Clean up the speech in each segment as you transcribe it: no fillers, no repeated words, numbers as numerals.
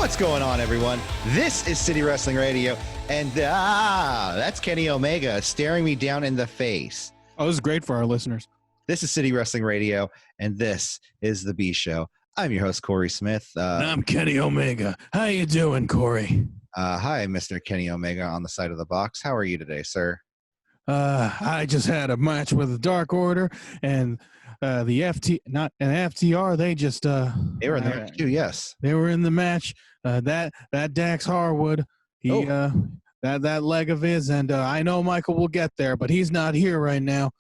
What's going on, everyone? This is City Wrestling Radio, and that's Kenny Omega staring me down in the face. Oh, this is great for our listeners. This is City Wrestling Radio, and this is The B Show. I'm your host, Corey Smith. And I'm Kenny Omega. How you doing, Corey? Hi, Mr. Kenny Omega on the side of the box. How are you today, sir? I just had a match with the Dark Order, and the FTR. They just they were in the match too. Yes, they were in the match. That Dax Harwood, that leg of his, and I know Michael will get there, but he's not here right now.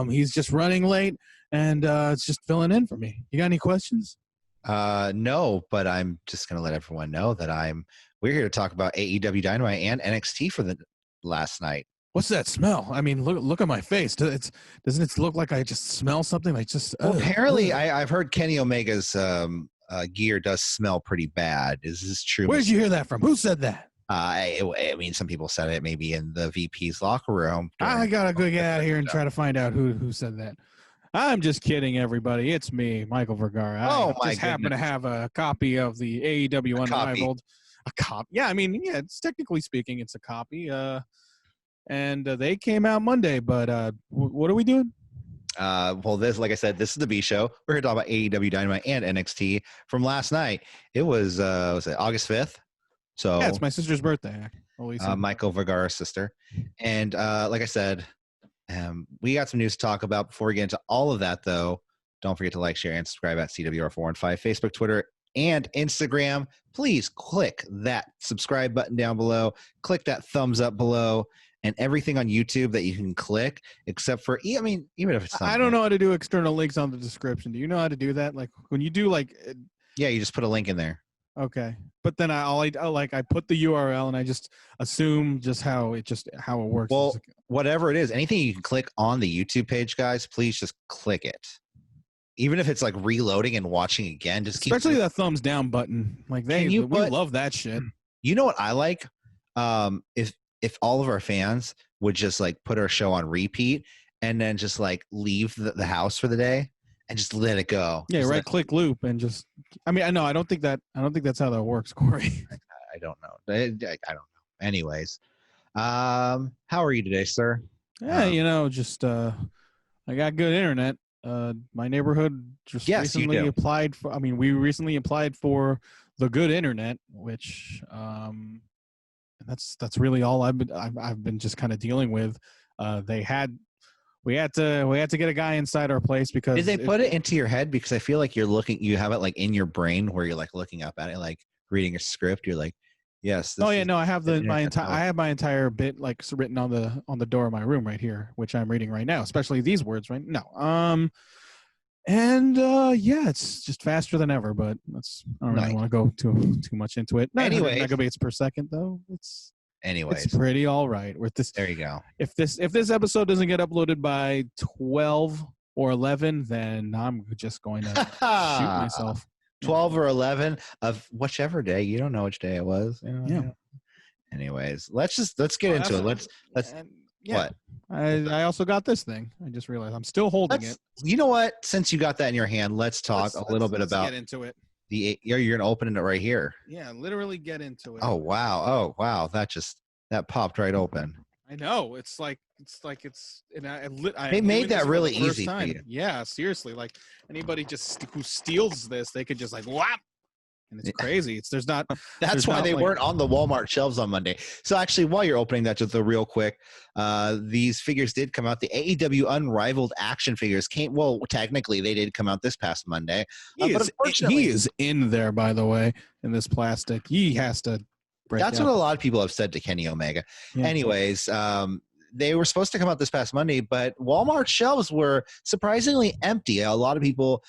He's just running late, and it's just filling in for me. You got any questions? No, but I'm just gonna let everyone know that we're here to talk about AEW Dynamite and NXT for the last night. What's that smell? I mean, look at my face. Doesn't it look like I just smell something? Like just apparently, I've heard Kenny Omega's gear does smell pretty bad. Is this true? Where did you hear that from? Who said that? I mean, some people said it maybe in the VP's locker room. I gotta go get out of here and try to find out who said that. I'm just kidding, everybody. It's me, Michael Vergara. I just happen to have a copy of the AEW Unrivaled. A copy? Yeah, I mean, yeah. It's technically speaking, it's a copy. And they came out Monday, but what are we doing? Well, like I said, this is the B Show. We're here to talk about AEW Dynamite and NXT from last night. It was it August 5th? So yeah, it's my sister's birthday. Michael Vergara's sister. And like I said, we got some news to talk about. Before we get into all of that, though, don't forget to like, share, and subscribe at CWR415, Facebook, Twitter, and Instagram. Please click that subscribe button down below. Click that thumbs up below. And everything on YouTube that you can click, except for, I mean, even if it's I don't know how to do external links on the description. Do you know how to do that? Like when you do yeah, you just put a link in there. Okay. But then I put the URL and I just assume just how it works. Well, whatever it is, anything you can click on the YouTube page, guys, please just click it. Even if it's like reloading and watching again, just especially that thumbs down button. Like we love that shit. You know what I like? If all of our fans would just like put our show on repeat and then just like leave the house for the day and just let it go. Yeah, just click loop and just. I mean, I don't think that's how that works, Corey. I don't know. I don't know. Anyways, how are you today, sir? Yeah, just I got good internet. My neighborhood just recently applied for. I mean, we recently applied for the good internet, which that's really all I've been just kind of dealing with. We had to get a guy inside our place because did they put it into your head? Because I feel like you have it like in your brain where you're like looking up at it, like reading a script. You're like, yes. I have my entire bit like written on the door of my room right here, which I'm reading right now, especially these words right now. It's just faster than ever, but I don't really want to go too much into it. Anyway, megabytes per second though. It's pretty all right. With this, there you go. If this episode doesn't get uploaded by 12 or 11, then I'm just going to shoot myself. 12 or 11 of whichever day. You don't know which day it was. Yeah. Anyways, let's get into it. Let's. Yeah. What? I also got this thing. I just realized I'm still holding it. You know what? Since you got that in your hand, let's talk a little bit about. Get into it. You're gonna open it right here. Yeah, literally get into it. Oh wow! That popped right open. I know. It's like it's. And they made that really easy for you. Yeah, seriously. Like anybody who steals this, they could just like whap. And it's crazy. That's why they weren't on the Walmart shelves on Monday. So actually, while you're opening that, just real quick, these figures did come out. The AEW Unrivaled action figures came. Well, technically, they did come out this past Monday. He is in there, by the way, in this plastic. He has to. That's what a lot of people have said to Kenny Omega. Yeah. Anyways, they were supposed to come out this past Monday, but Walmart shelves were surprisingly empty. A lot of people,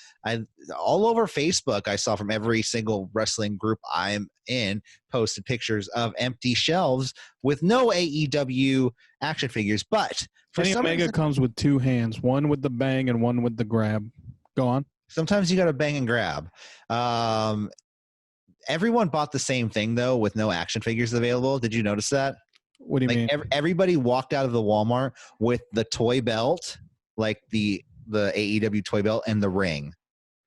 all over Facebook, I saw from every single wrestling group I'm in, posted pictures of empty shelves with no AEW action figures. But Kenny Omega comes with two hands, one with the bang and one with the grab. Go on. Sometimes you got to bang and grab. Everyone bought the same thing, though, with no action figures available. Did you notice that? What do you mean? Everybody walked out of the Walmart with the toy belt, like the AEW toy belt and the ring.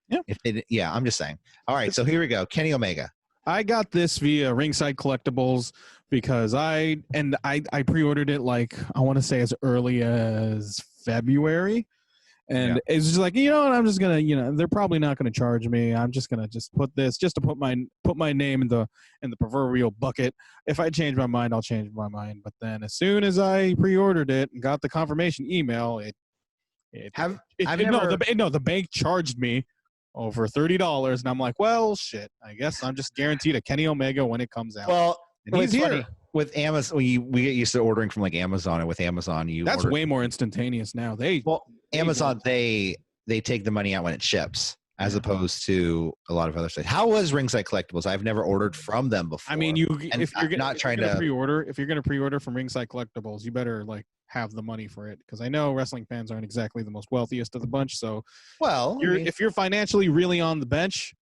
Yeah. I'm just saying. All right, so here we go. Kenny Omega. I got this via Ringside Collectables because I pre-ordered it like I want to say as early as February. And it's just like, I'm just gonna, they're probably not gonna charge me. I'm just gonna put this just to put my name in the proverbial bucket. If I change my mind, I'll change my mind. But then as soon as I pre-ordered it and got the confirmation email, the bank charged me over $30, and I'm like, well, shit. I guess I'm just guaranteed a Kenny Omega when it comes out. Well, and he's funny. With Amazon, we get used to ordering from like Amazon, and with Amazon, that's way more instantaneous now. Amazon they take the money out when it ships, as opposed to a lot of other sites. How was Ringside Collectables? I've never ordered from them before. I mean, if you're going to pre-order from Ringside Collectables, you better like have the money for it, because I know wrestling fans aren't exactly the most wealthiest of the bunch. So, if you're financially really on the bench,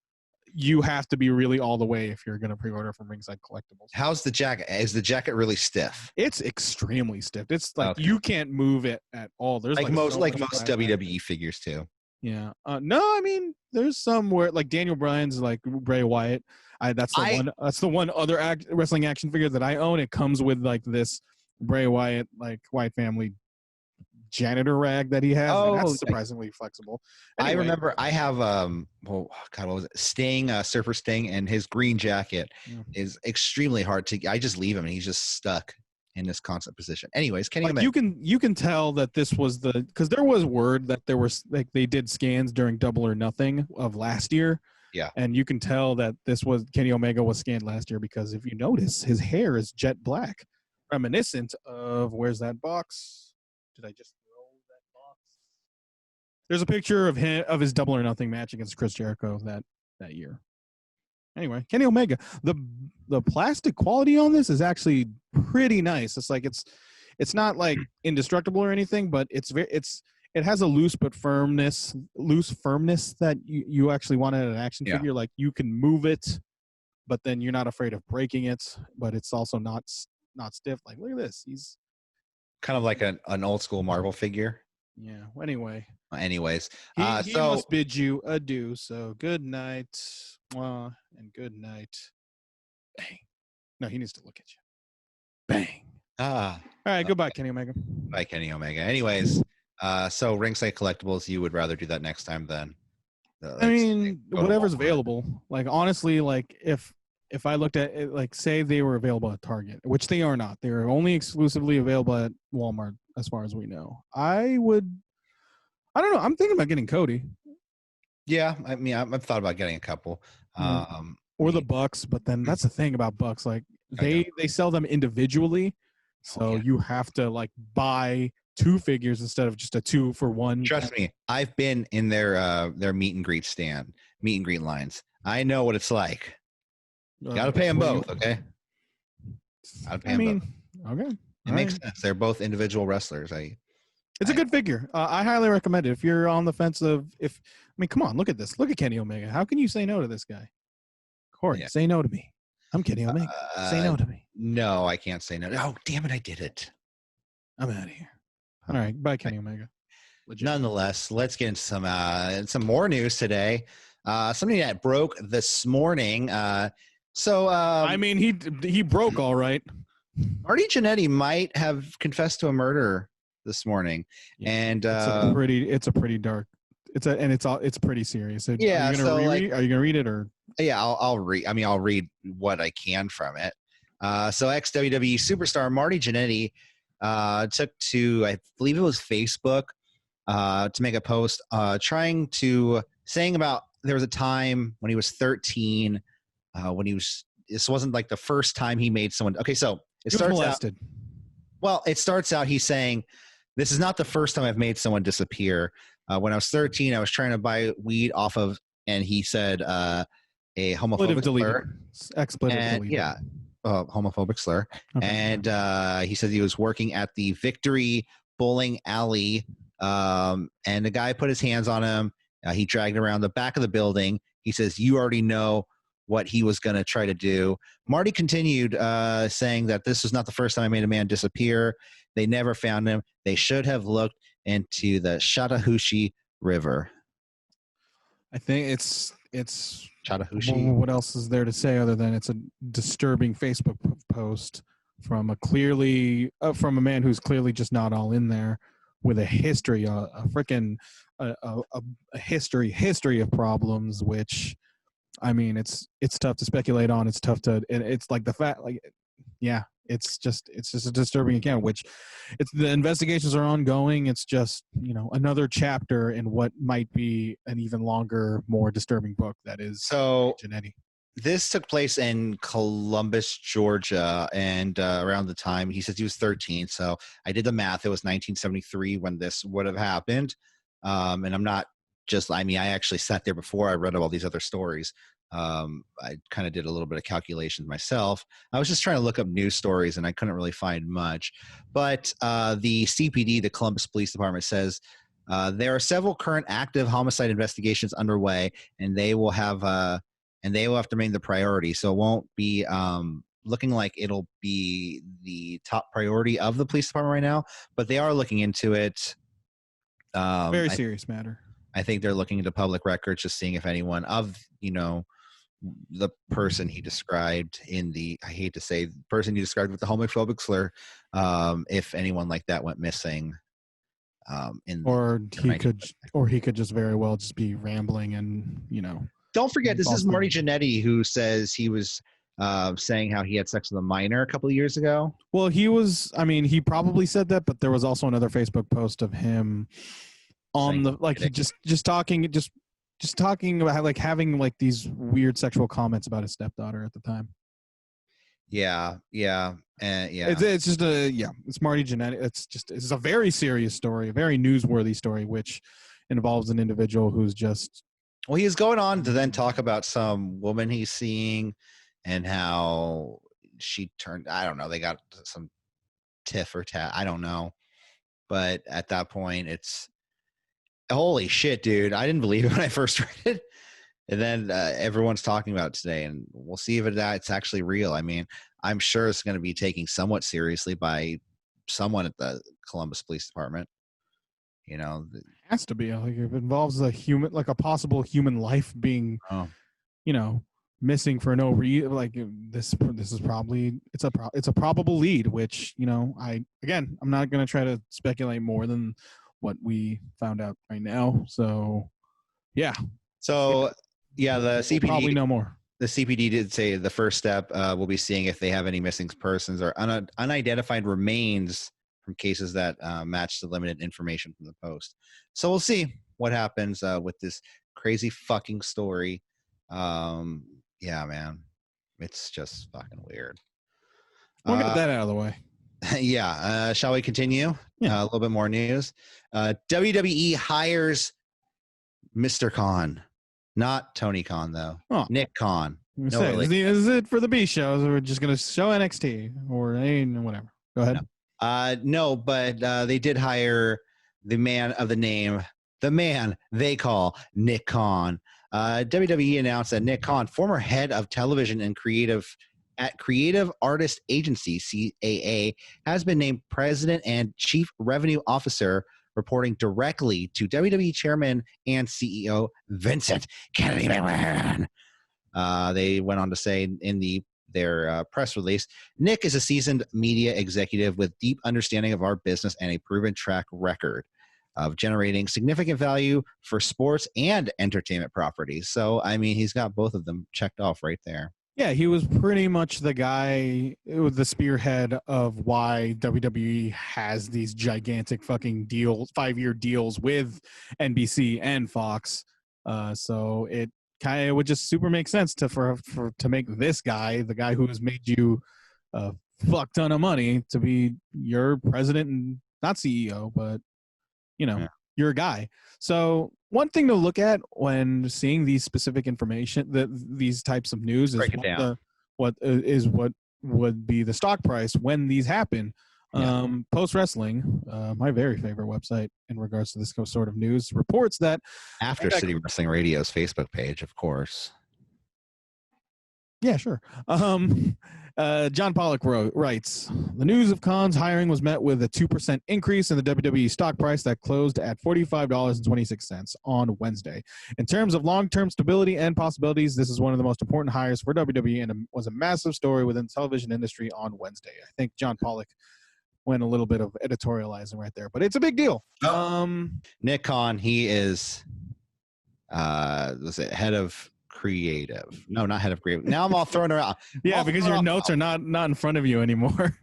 you have to be really all the way if you're going to pre-order from Ringside Collectables. How's the jacket? Is the jacket really stiff? It's extremely stiff. It's like you can't move it at all. There's most WWE figures too. Yeah. No, I mean, there's some where like Daniel Bryan's like Bray Wyatt. That's the one other wrestling action figure that I own. It comes with like this Bray Wyatt, like Wyatt family janitor rag that he has. That's surprisingly flexible. Anyway. I remember I have what was it? Sting, Surfer Sting, and his green jacket is extremely hard to. I just leave him and he's just stuck in this constant position. Anyways, you can tell that this was because there was word that there was like they did scans during Double or Nothing of last year. Yeah, and you can tell that this was Kenny Omega was scanned last year, because if you notice, his hair is jet black, reminiscent of where's that box? Did I just throw that box? There's a picture of his Double or Nothing match against Chris Jericho that year. Anyway, Kenny Omega. The plastic quality on this is actually pretty nice. It's like it's not like indestructible or anything, but it has a loose firmness that you actually want in an action figure. Like you can move it, but then you're not afraid of breaking it. But it's also not stiff. Like look at this. He's kind of like an old school Marvel figure. Yeah. Anyway. Anyways, he must bid you adieu. So good night, and good night. Bang. No, he needs to look at you. Bang. All right. Goodbye, Kenny Omega. Bye, Kenny Omega. Anyways, so Ringside Collectables, you would rather do that next time than. I mean, whatever's available. Like honestly, like if I looked at it, like say they were available at Target, which they are not. They are only exclusively available at Walmart, as far as we know. I don't know. I'm thinking about getting Cody. Yeah, I mean, I've thought about getting a couple. Or the Bucks, but then that's the thing about Bucks. Like they sell them individually, so you have to like buy two figures instead of just a 2-for-1. Trust me, I've been in their meet and greet lines. I know what it's like. Got to pay them both, okay? Got to pay them both. Okay. It makes sense. They're both individual wrestlers. It's a good figure. I highly recommend it. If you're on the fence come on, look at this. Look at Kenny Omega. How can you say no to this guy? Corey, say no to me. I'm Kenny Omega. Say no to me. No, I can't say no. Oh, damn it, I did it. I'm out of here. All right, bye, Kenny Omega. Legit. Nonetheless, let's get into some more news today. Something that broke this morning. I mean, he broke all right. Marty Jannetty might have confessed to a murder this morning, and it's a pretty dark. It's pretty serious. So yeah. Are you gonna read it or? Yeah, I'll read. I mean, I'll read what I can from it. So ex-WWE superstar Marty Jannetty took to, I believe it was Facebook, to make a post saying about there was a time when he was 13, this wasn't like the first time he made someone. Okay, so it starts out he's saying, this is not the first time I've made someone disappear. When I was 13, I was trying to buy weed off of, and he said a homophobic slur. Homophobic slur. Okay. And he said he was working at the Victory Bowling Alley, and the guy put his hands on him. He dragged him around the back of the building. He says, you already know what he was going to try to do. Marty continued saying that this was not the first time I made a man disappear. They never found him. They should have looked into the Chattahoochee River. I think it's it's Chattahoochee. what else is there to say other than it's a disturbing Facebook post from from a man who's clearly just not all in there, with a history, a history of problems, which, I mean, it's tough to speculate on. It's tough to, it's like the fact, like, yeah, it's just a disturbing account, which the investigations are ongoing. It's just, another chapter in what might be an even longer, more disturbing book that is Jannetty. This took place in Columbus, Georgia, and around the time he says he was 13. So I did the math. It was 1973 when this would have happened. And I'm not just, I actually sat there before I read all these other stories. I kind of did a little bit of calculations myself. I was just trying to look up news stories and I couldn't really find much. But the CPD, the Columbus Police Department, says there are several current active homicide investigations underway, and they will have to remain the priority. So it won't be looking like it'll be the top priority of the police department right now, but they are looking into it. Very serious matter. I think they're looking into public records, just seeing if anyone of, the person he described I hate to say, person he described with the homophobic slur, if anyone like that went missing. He could just very well just be rambling and, Don't forget, this is Marty Jannetty, who says he was saying how he had sex with a minor a couple of years ago. Well, he probably said that, but there was also another Facebook post of him on just talking about like having like these weird sexual comments about his stepdaughter at the time. Yeah. It's just it's Marty Jannetty. It's a very serious story, a very newsworthy story, which involves an individual who's just. Well, he's going on to then talk about some woman he's seeing and how she turned, I don't know, they got some tiff or tat, I don't know. But at that point, it's, holy shit, dude. I didn't believe it when I first read it. And then everyone's talking about it today, and we'll see if it's actually real. I'm sure it's going to be taken somewhat seriously by someone at the Columbus Police Department. It has to be. Like, if it involves a possible human life being, missing for no reason. Like this is probably it's a probable lead. Which I'm not going to try to speculate more than what we found out right now. So, yeah. So, yeah, the CPD we'll probably know more. The CPD did say the first step will be seeing if they have any missing persons or unidentified remains from cases that match the limited information from the post. So we'll see what happens with this crazy fucking story. Yeah, man, it's just fucking weird. We'll get that out of the way. Yeah. Shall we continue? Yeah. A little bit more news. WWE hires Mr. Khan. Not Tony Khan, though. Oh. Nick Khan. Is it for the B shows, or we're just going to show NXT or whatever? Go ahead. No, but they did hire the man of the name, the man they call Nick Khan. WWE announced that Nick Khan, former head of television and creative at Creative Artist Agency, CAA, has been named president and chief revenue officer, reporting directly to WWE chairman and CEO Vincent Kennedy McMahon. They went on to say in their press release, Nick is a seasoned media executive with deep understanding of our business and a proven track record of generating significant value for sports and entertainment properties. So, he's got both of them checked off right there. Yeah, he was pretty much the guy, the spearhead of why WWE has these gigantic fucking deals, 5-year deals with NBC and Fox. So it kind of would just super make sense to make this guy, the guy who has made you a fuck ton of money, to be your president and not CEO, but you're a guy. So one thing to look at when seeing these specific information, these types of news, is what would be the stock price when these happen. Post Wrestling, my very favorite website in regards to this sort of news, reports that After City Wrestling Radio's Facebook page, of course. Yeah, sure. John Pollock writes, the news of Khan's hiring was met with a 2% increase in the WWE stock price that closed at $45.26 on Wednesday. In terms of long-term stability and possibilities, this is one of the most important hires for WWE and was a massive story within the television industry on Wednesday. I think John Pollock went a little bit of editorializing right there, but it's a big deal. Nick Khan, he is was it head of creative? No, not head of creative. Now I'm all thrown around. Yeah, because your notes are not in front of you anymore.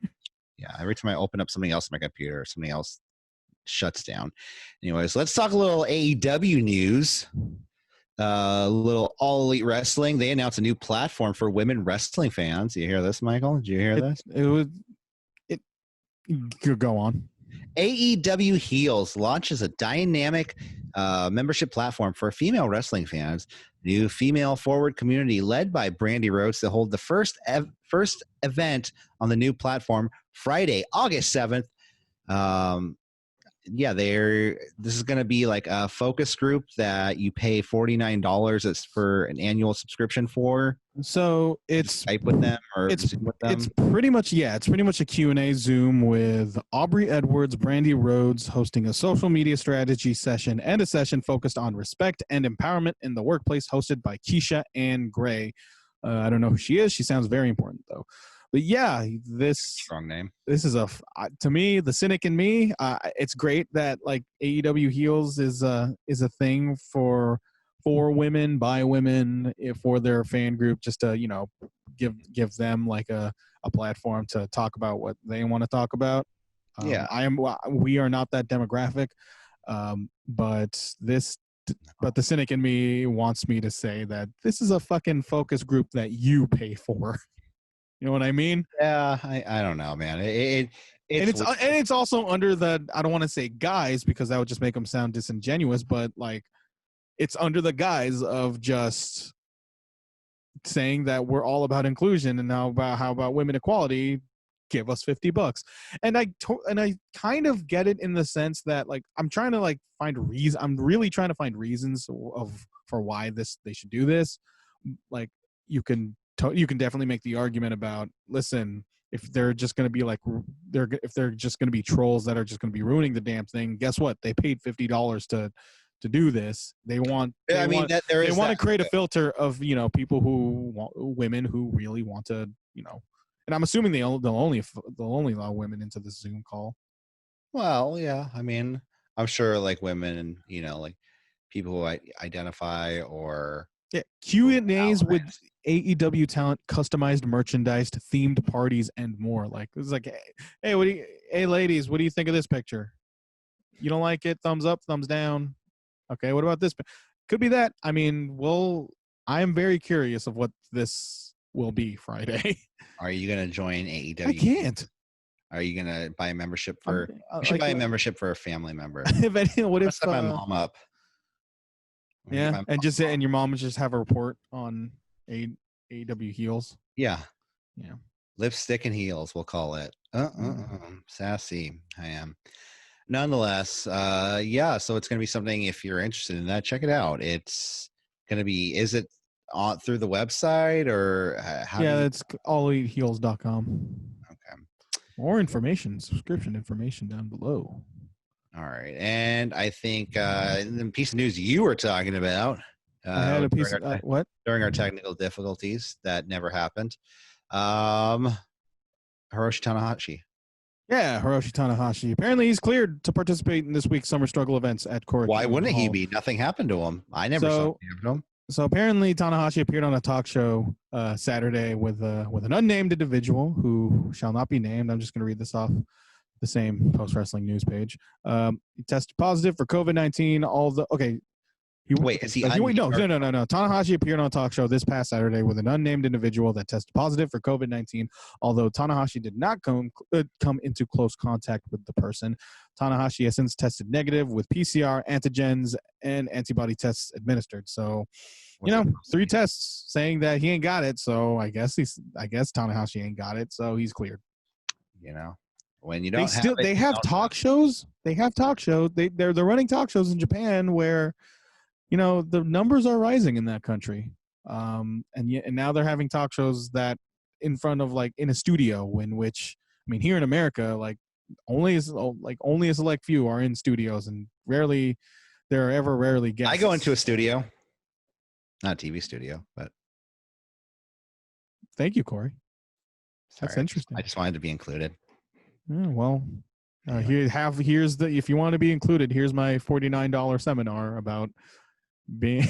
Yeah, every time I open up something else on my computer, something else shuts down. Anyways, let's talk a little AEW news. A little All Elite Wrestling. They announced a new platform for women wrestling fans. You hear this, Michael? Did you hear this? It could go on. AEW Heels launches a dynamic membership platform for female wrestling fans. New female forward community led by Brandy Rhodes to hold the first event on the new platform Friday, August 7th. This is going to be like a focus group that you pay $49 for an annual subscription for. So it's Skype with them or Zoom with them. It's pretty much a Q&A Zoom with Aubrey Edwards, Brandy Rhodes hosting a social media strategy session and a session focused on respect and empowerment in the workplace, hosted by Keisha Ann Gray. I don't know who she is. She sounds very important though. But yeah, this strong name. This is to me, the cynic in me. It's great that like AEW Heels is a thing for women, by women, for their fan group, just to give them like a platform to talk about what they want to talk about. We are not that demographic, but the cynic in me wants me to say that this is a fucking focus group that you pay for. You know what I mean? Yeah, I don't know, man. It's also under the, I don't want to say guise because that would just make them sound disingenuous, but like it's under the guise of just saying that we're all about inclusion and how about women equality. Give us $50, and I kind of get it in the sense that like I'm trying to like find reason. I'm really trying to find reasons for why they should do this. Like you can definitely make the argument about, listen, if they're just going to be like if they're just going to be trolls that are just going to be ruining the damn thing, guess what? They paid $50 to do this. They want to create a filter of women who really want to, and I'm assuming they'll only allow women into the Zoom call. Well, yeah, I mean, I'm sure like women and like people who identify or Q&As with AEW talent, customized merchandise, themed parties, and more. Like it's like, hey, ladies, what do you think of this picture? You don't like it? Thumbs up, thumbs down. Okay, what about this? Could be that. I mean, I'm very curious of what this will be Friday. Are you gonna join AEW? I can't. Are you gonna buy a membership for? You should buy a membership for a family member. What if set my mom up? Yeah, and your mom would just have a report on AEW Heels. Yeah. Lipstick and heels, we'll call it. Sassy, I am. Nonetheless, so it's going to be something. If you're interested in that, check it out. It's going to be. Is it through the website or it's alleatheels.com. Okay. More information, subscription information down below. All right, and I think the piece of news you were talking about. I had a piece of what during our technical difficulties that never happened. Hiroshi Tanahashi. Yeah, Hiroshi Tanahashi. Apparently, he's cleared to participate in this week's Summer Struggle events at Korakuen. Why wouldn't he be? Nothing happened to him. I never saw anything happen to him. So apparently, Tanahashi appeared on a talk show Saturday with an unnamed individual who shall not be named. I'm just going to read this off the same Post Wrestling News page. He tested positive for COVID-19. No. Tanahashi appeared on a talk show this past Saturday with an unnamed individual that tested positive for COVID-19. Although Tanahashi did not come into close contact with the person, Tanahashi has since tested negative with PCR, antigens, and antibody tests administered. So, 3 tests saying that he ain't got it. So I guess Tanahashi ain't got it. So he's cleared. When you don't they have talk shows. They have talk shows. They're running talk shows in Japan where, the numbers are rising in that country. And now they're having talk shows that in front of like in a studio, in which I mean here in America, like only a select few are in studios, and rarely guests. I go into a studio, not a TV studio, but thank you, Corey. Sorry, that's interesting. I just wanted to be included. Yeah, well, here's the if you want to be included, here's my $49 seminar about being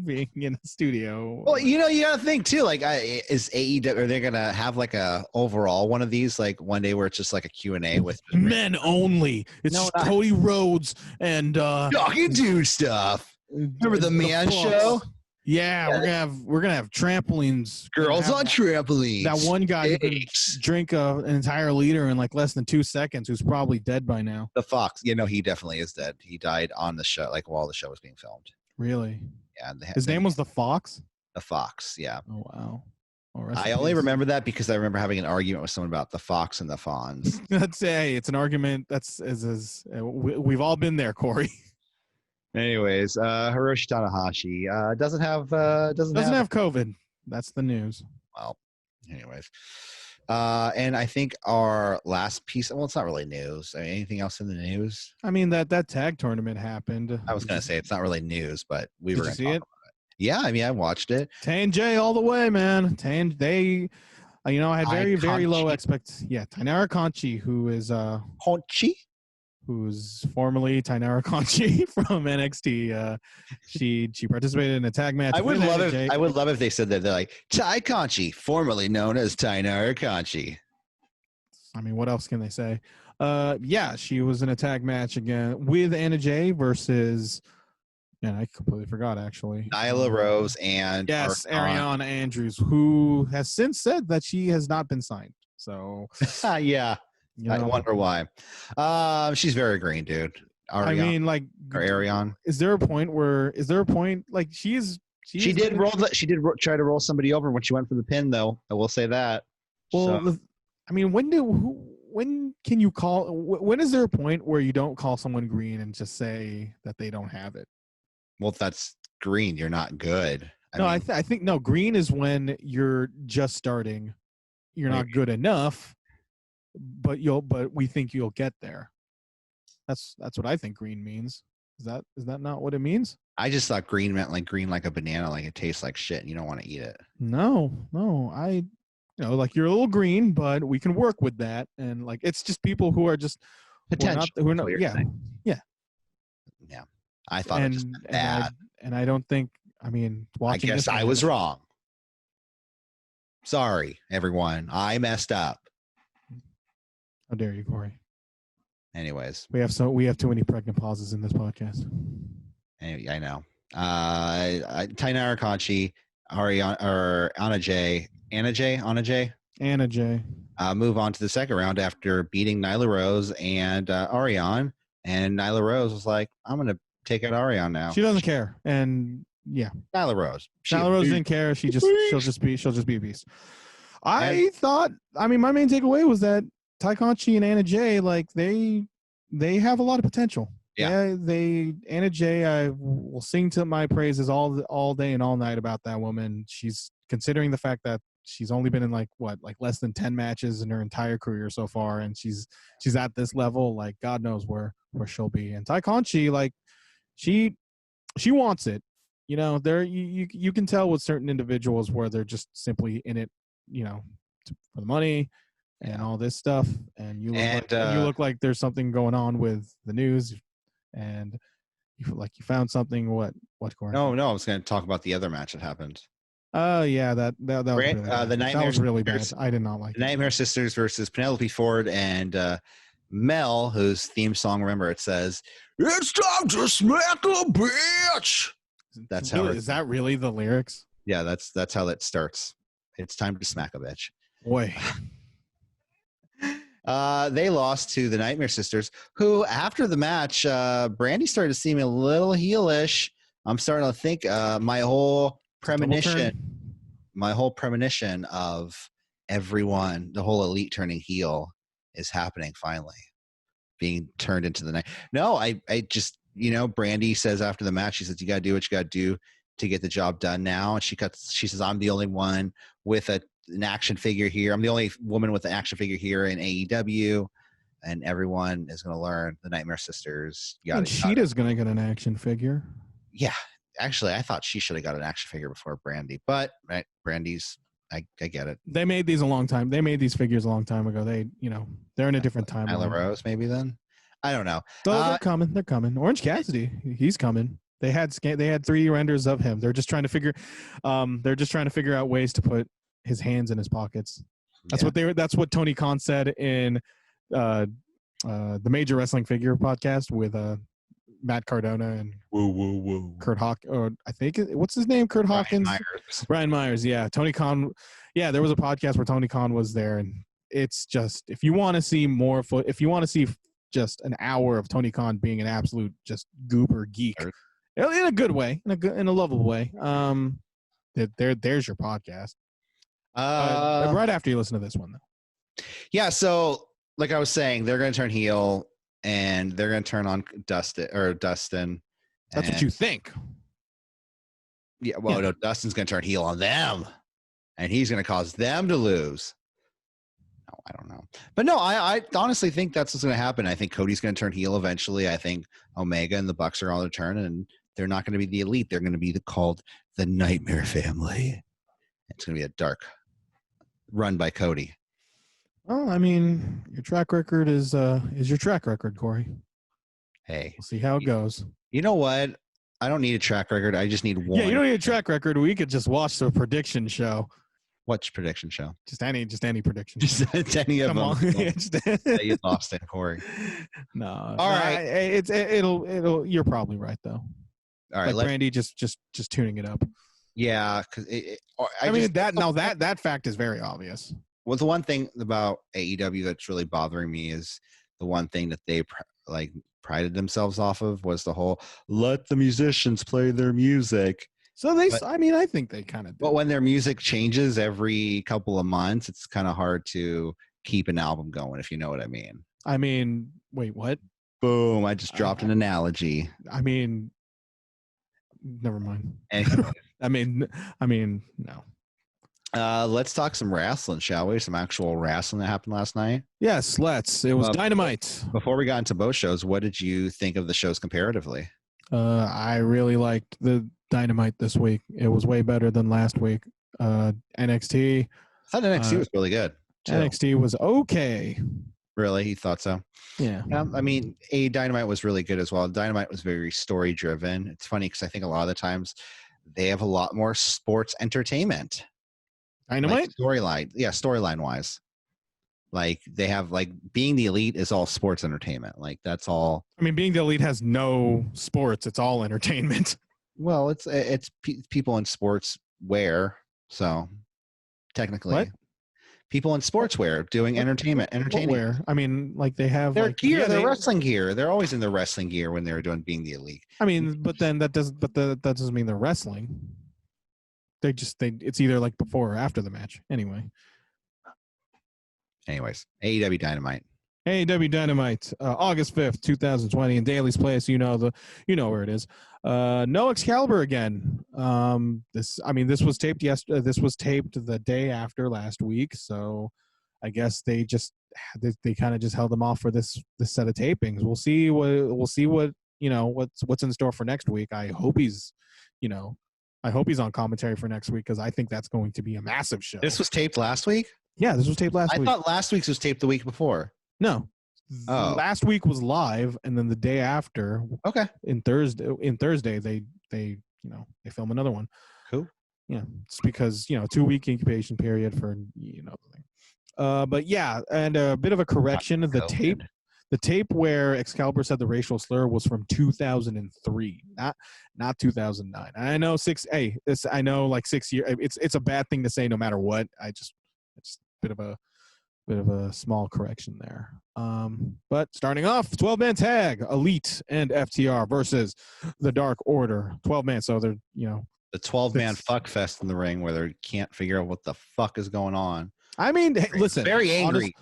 being in a studio. Well, you gotta think too, like is AEW, are they gonna have like a overall one of these like one day where it's just like a Q&A with men only? It's Cody Rhodes and talking dude stuff. Remember the man show? Yeah, we're gonna have trampolines. Girls on trampolines. That one guy who can drink an entire liter in like less than 2 seconds, who's probably dead by now. The Fox, he definitely is dead. He died on the show, like while the show was being filmed. Really? Yeah. His name was the Fox. The Fox, yeah. Oh wow. I only remember that because I remember having an argument with someone about the Fox and the Fawns. It's an argument we've all been there, Corey. Anyways, Hiroshi Tanahashi doesn't have COVID. That's the news. Well, anyways, and I think our last piece. Well, it's not really news. I mean, anything else in the news? I mean that tag tournament happened. I was gonna say it's not really news, but we were gonna see it. Yeah, I mean, I watched it. Tay all the way, man. I had very low expectations. Yeah, Tainara Conchi, who is Conchi. Who's formerly Tainara Conchi from NXT. She participated in a tag match. I would love if they said that. They're like, Tai Conchi, formerly known as Tainara Conchi. I mean, what else can they say? Yeah, she was in a tag match again with Anna Jay versus, man, I completely forgot actually. Nyla Rose and Ariana Andrews, who has since said that she has not been signed. So yeah. I wonder why. She's very green, dude. I mean, like, or Ariane. Is there a point like she did try to roll somebody over when she went for the pin, though. I will say that. Well, I mean, when can you call? When is there a point where you don't call someone green and just say that they don't have it? Well, if that's green, you're not good. I think green is when you're just starting. You're not good enough. But we think you'll get there. That's what I think green means. Is that not what it means? I just thought green meant like green like a banana, like it tastes like shit and you don't want to eat it. No. Like you're a little green, but we can work with that. And like it's just people who are just potential. Yeah. I thought it was just bad. And I don't think. I mean, watching. I guess I was wrong. Sorry, everyone. I messed up. How dare you, Corey? Anyways, we have too many pregnant pauses in this podcast. I know. Tainara Conchi, Anna Jay, move on to the second round after beating Nyla Rose and Ariane. And Nyla Rose was like, "I'm gonna take out Ariane now." She doesn't care, and yeah, Nyla Rose. Nyla Rose didn't care. She'll just be a beast. I mean, my main takeaway was that Tai Conchi and Anna Jay, like they have a lot of potential. Yeah. Anna Jay, I will sing to my praises all day and all night about that woman. She's considering the fact that she's only been in like less than 10 matches in her entire career so far, and she's at this level. Like God knows where she'll be. And Tai Conchi, like she wants it. There you can tell with certain individuals where they're just simply in it, for the money. And all this stuff, and you look like there's something going on with the news, and you feel like you found something. What? Corey? No, I was going to talk about the other match that happened. Oh yeah, that was really bad. That was really bad. I did not like the Nightmare Sisters versus Penelope Ford and Mel, whose theme song, remember, it says, "It's time to smack a bitch." That's how. Is that really the lyrics? Yeah, that's how that starts. It's time to smack a bitch. Boy. They lost to the Nightmare Sisters, who after the match, Brandy started to seem a little heelish. I'm starting to think my whole premonition of everyone, the whole elite turning heel is happening finally, being turned into the night. No, I just, Brandy says after the match, she says, "You got to do what you got to do to get the job done now. And she says, I'm the only one with an action figure here. I'm the only woman with an action figure here in AEW. And everyone is going to learn the Nightmare Sisters. And Sheeta's going to get an action figure. Yeah. Actually, I thought she should have got an action figure before Brandy. But, right, Brandy's, I get it. They made these a long time. They made these figures a long time ago. They're in a different time. Nyla Rose, maybe then? I don't know. So they're coming. They're coming. Orange Cassidy, he's coming. They had 3D renders of him. They're just trying to figure out ways to put his hands in his pockets. That's what Tony Khan said in the Major Wrestling Figure podcast with Matt Cardona and Kurt I think what's his name? Kurt Hawkins. Brian Myers. Yeah, Tony Khan. Yeah, there was a podcast where Tony Khan was there, and it's just if you want to see just an hour of Tony Khan being an absolute just goober geek in a good way, in a lovable way. There's your podcast. Right after you listen to this one, though. Yeah. So, like I was saying, they're going to turn heel, and they're going to turn on Dustin. That's what you think. Yeah. Well, no, Dustin's going to turn heel on them, and he's going to cause them to lose. No, I don't know. But no, I honestly think that's what's going to happen. I think Cody's going to turn heel eventually. I think Omega and the Bucks are on their turn, and they're not going to be the Elite. They're going to be called the Nightmare Family. It's going to be a dark run by Cody. Well, I mean, your track record is your track record, Corey. Hey, we'll see how it goes. You know what? I don't need a track record. I just need one. Yeah, you don't need a track record. We could just watch the prediction show. Which prediction show? Just any prediction. Just any of them. You lost it, Corey. No. All right. It'll. You're probably right though. All right. Like Brandy just tuning it up. Yeah, because that fact is very obvious. Well, the one thing about AEW that's really bothering me is the one thing that they prided themselves off of was the whole let the musicians play their music. So I think they kind of do. But when their music changes every couple of months, it's kind of hard to keep an album going, if you know what I mean. I mean, wait, what? Boom, I just dropped an analogy. I mean, never mind. I mean, no. Let's talk some wrestling, shall we? Some actual wrestling that happened last night. Yes, let's. It was Dynamite. Before we got into both shows, what did you think of the shows comparatively? I really liked the Dynamite this week. It was way better than last week. NXT. I thought NXT was really good, too. NXT was okay. Really? You thought so? Yeah. I mean, Dynamite was really good as well. Dynamite was very story-driven. It's funny because I think a lot of the times they have a lot more sports entertainment. Dynamite? Storyline-wise. Like, they have, Being the Elite is all sports entertainment. Like, that's all. I mean, Being the Elite has no sports. It's all entertainment. Well, it's people in sports wear, so technically. What? People in sportswear doing entertaining. Wear? I mean, they have their gear, their wrestling gear. They're always in their wrestling gear when they're doing Being the Elite. I mean, but then that doesn't mean they're wrestling. It's either before or after the match. Anyways, AEW Dynamite. AEW Dynamite, August 5th, 2020 in Daly's Place. You know where it is. No Excalibur again. This was taped yesterday. This was taped the day after last week. So I guess they kind of just held them off for this set of tapings. We'll see what what's in store for next week. I hope he's on commentary for next week because I think that's going to be a massive show. This was taped last week? Yeah, this was taped last week. I thought last week's was taped the week before. No. Oh. Last week was live, and then the day after, in Thursday, they film another one. Cool. Yeah, it's because 2-week incubation period for the thing. But yeah, and a bit of a correction. The tape where Excalibur said the racial slur was from 2003, not 2009. And I know 6 years. It's a bad thing to say no matter what. It's a bit of a small correction there. But starting off, 12-man tag, Elite and FTR versus the Dark Order. 12-man, so they're the 12-man fuck fest in the ring where they can't figure out what the fuck is going on. I mean, listen, very angry.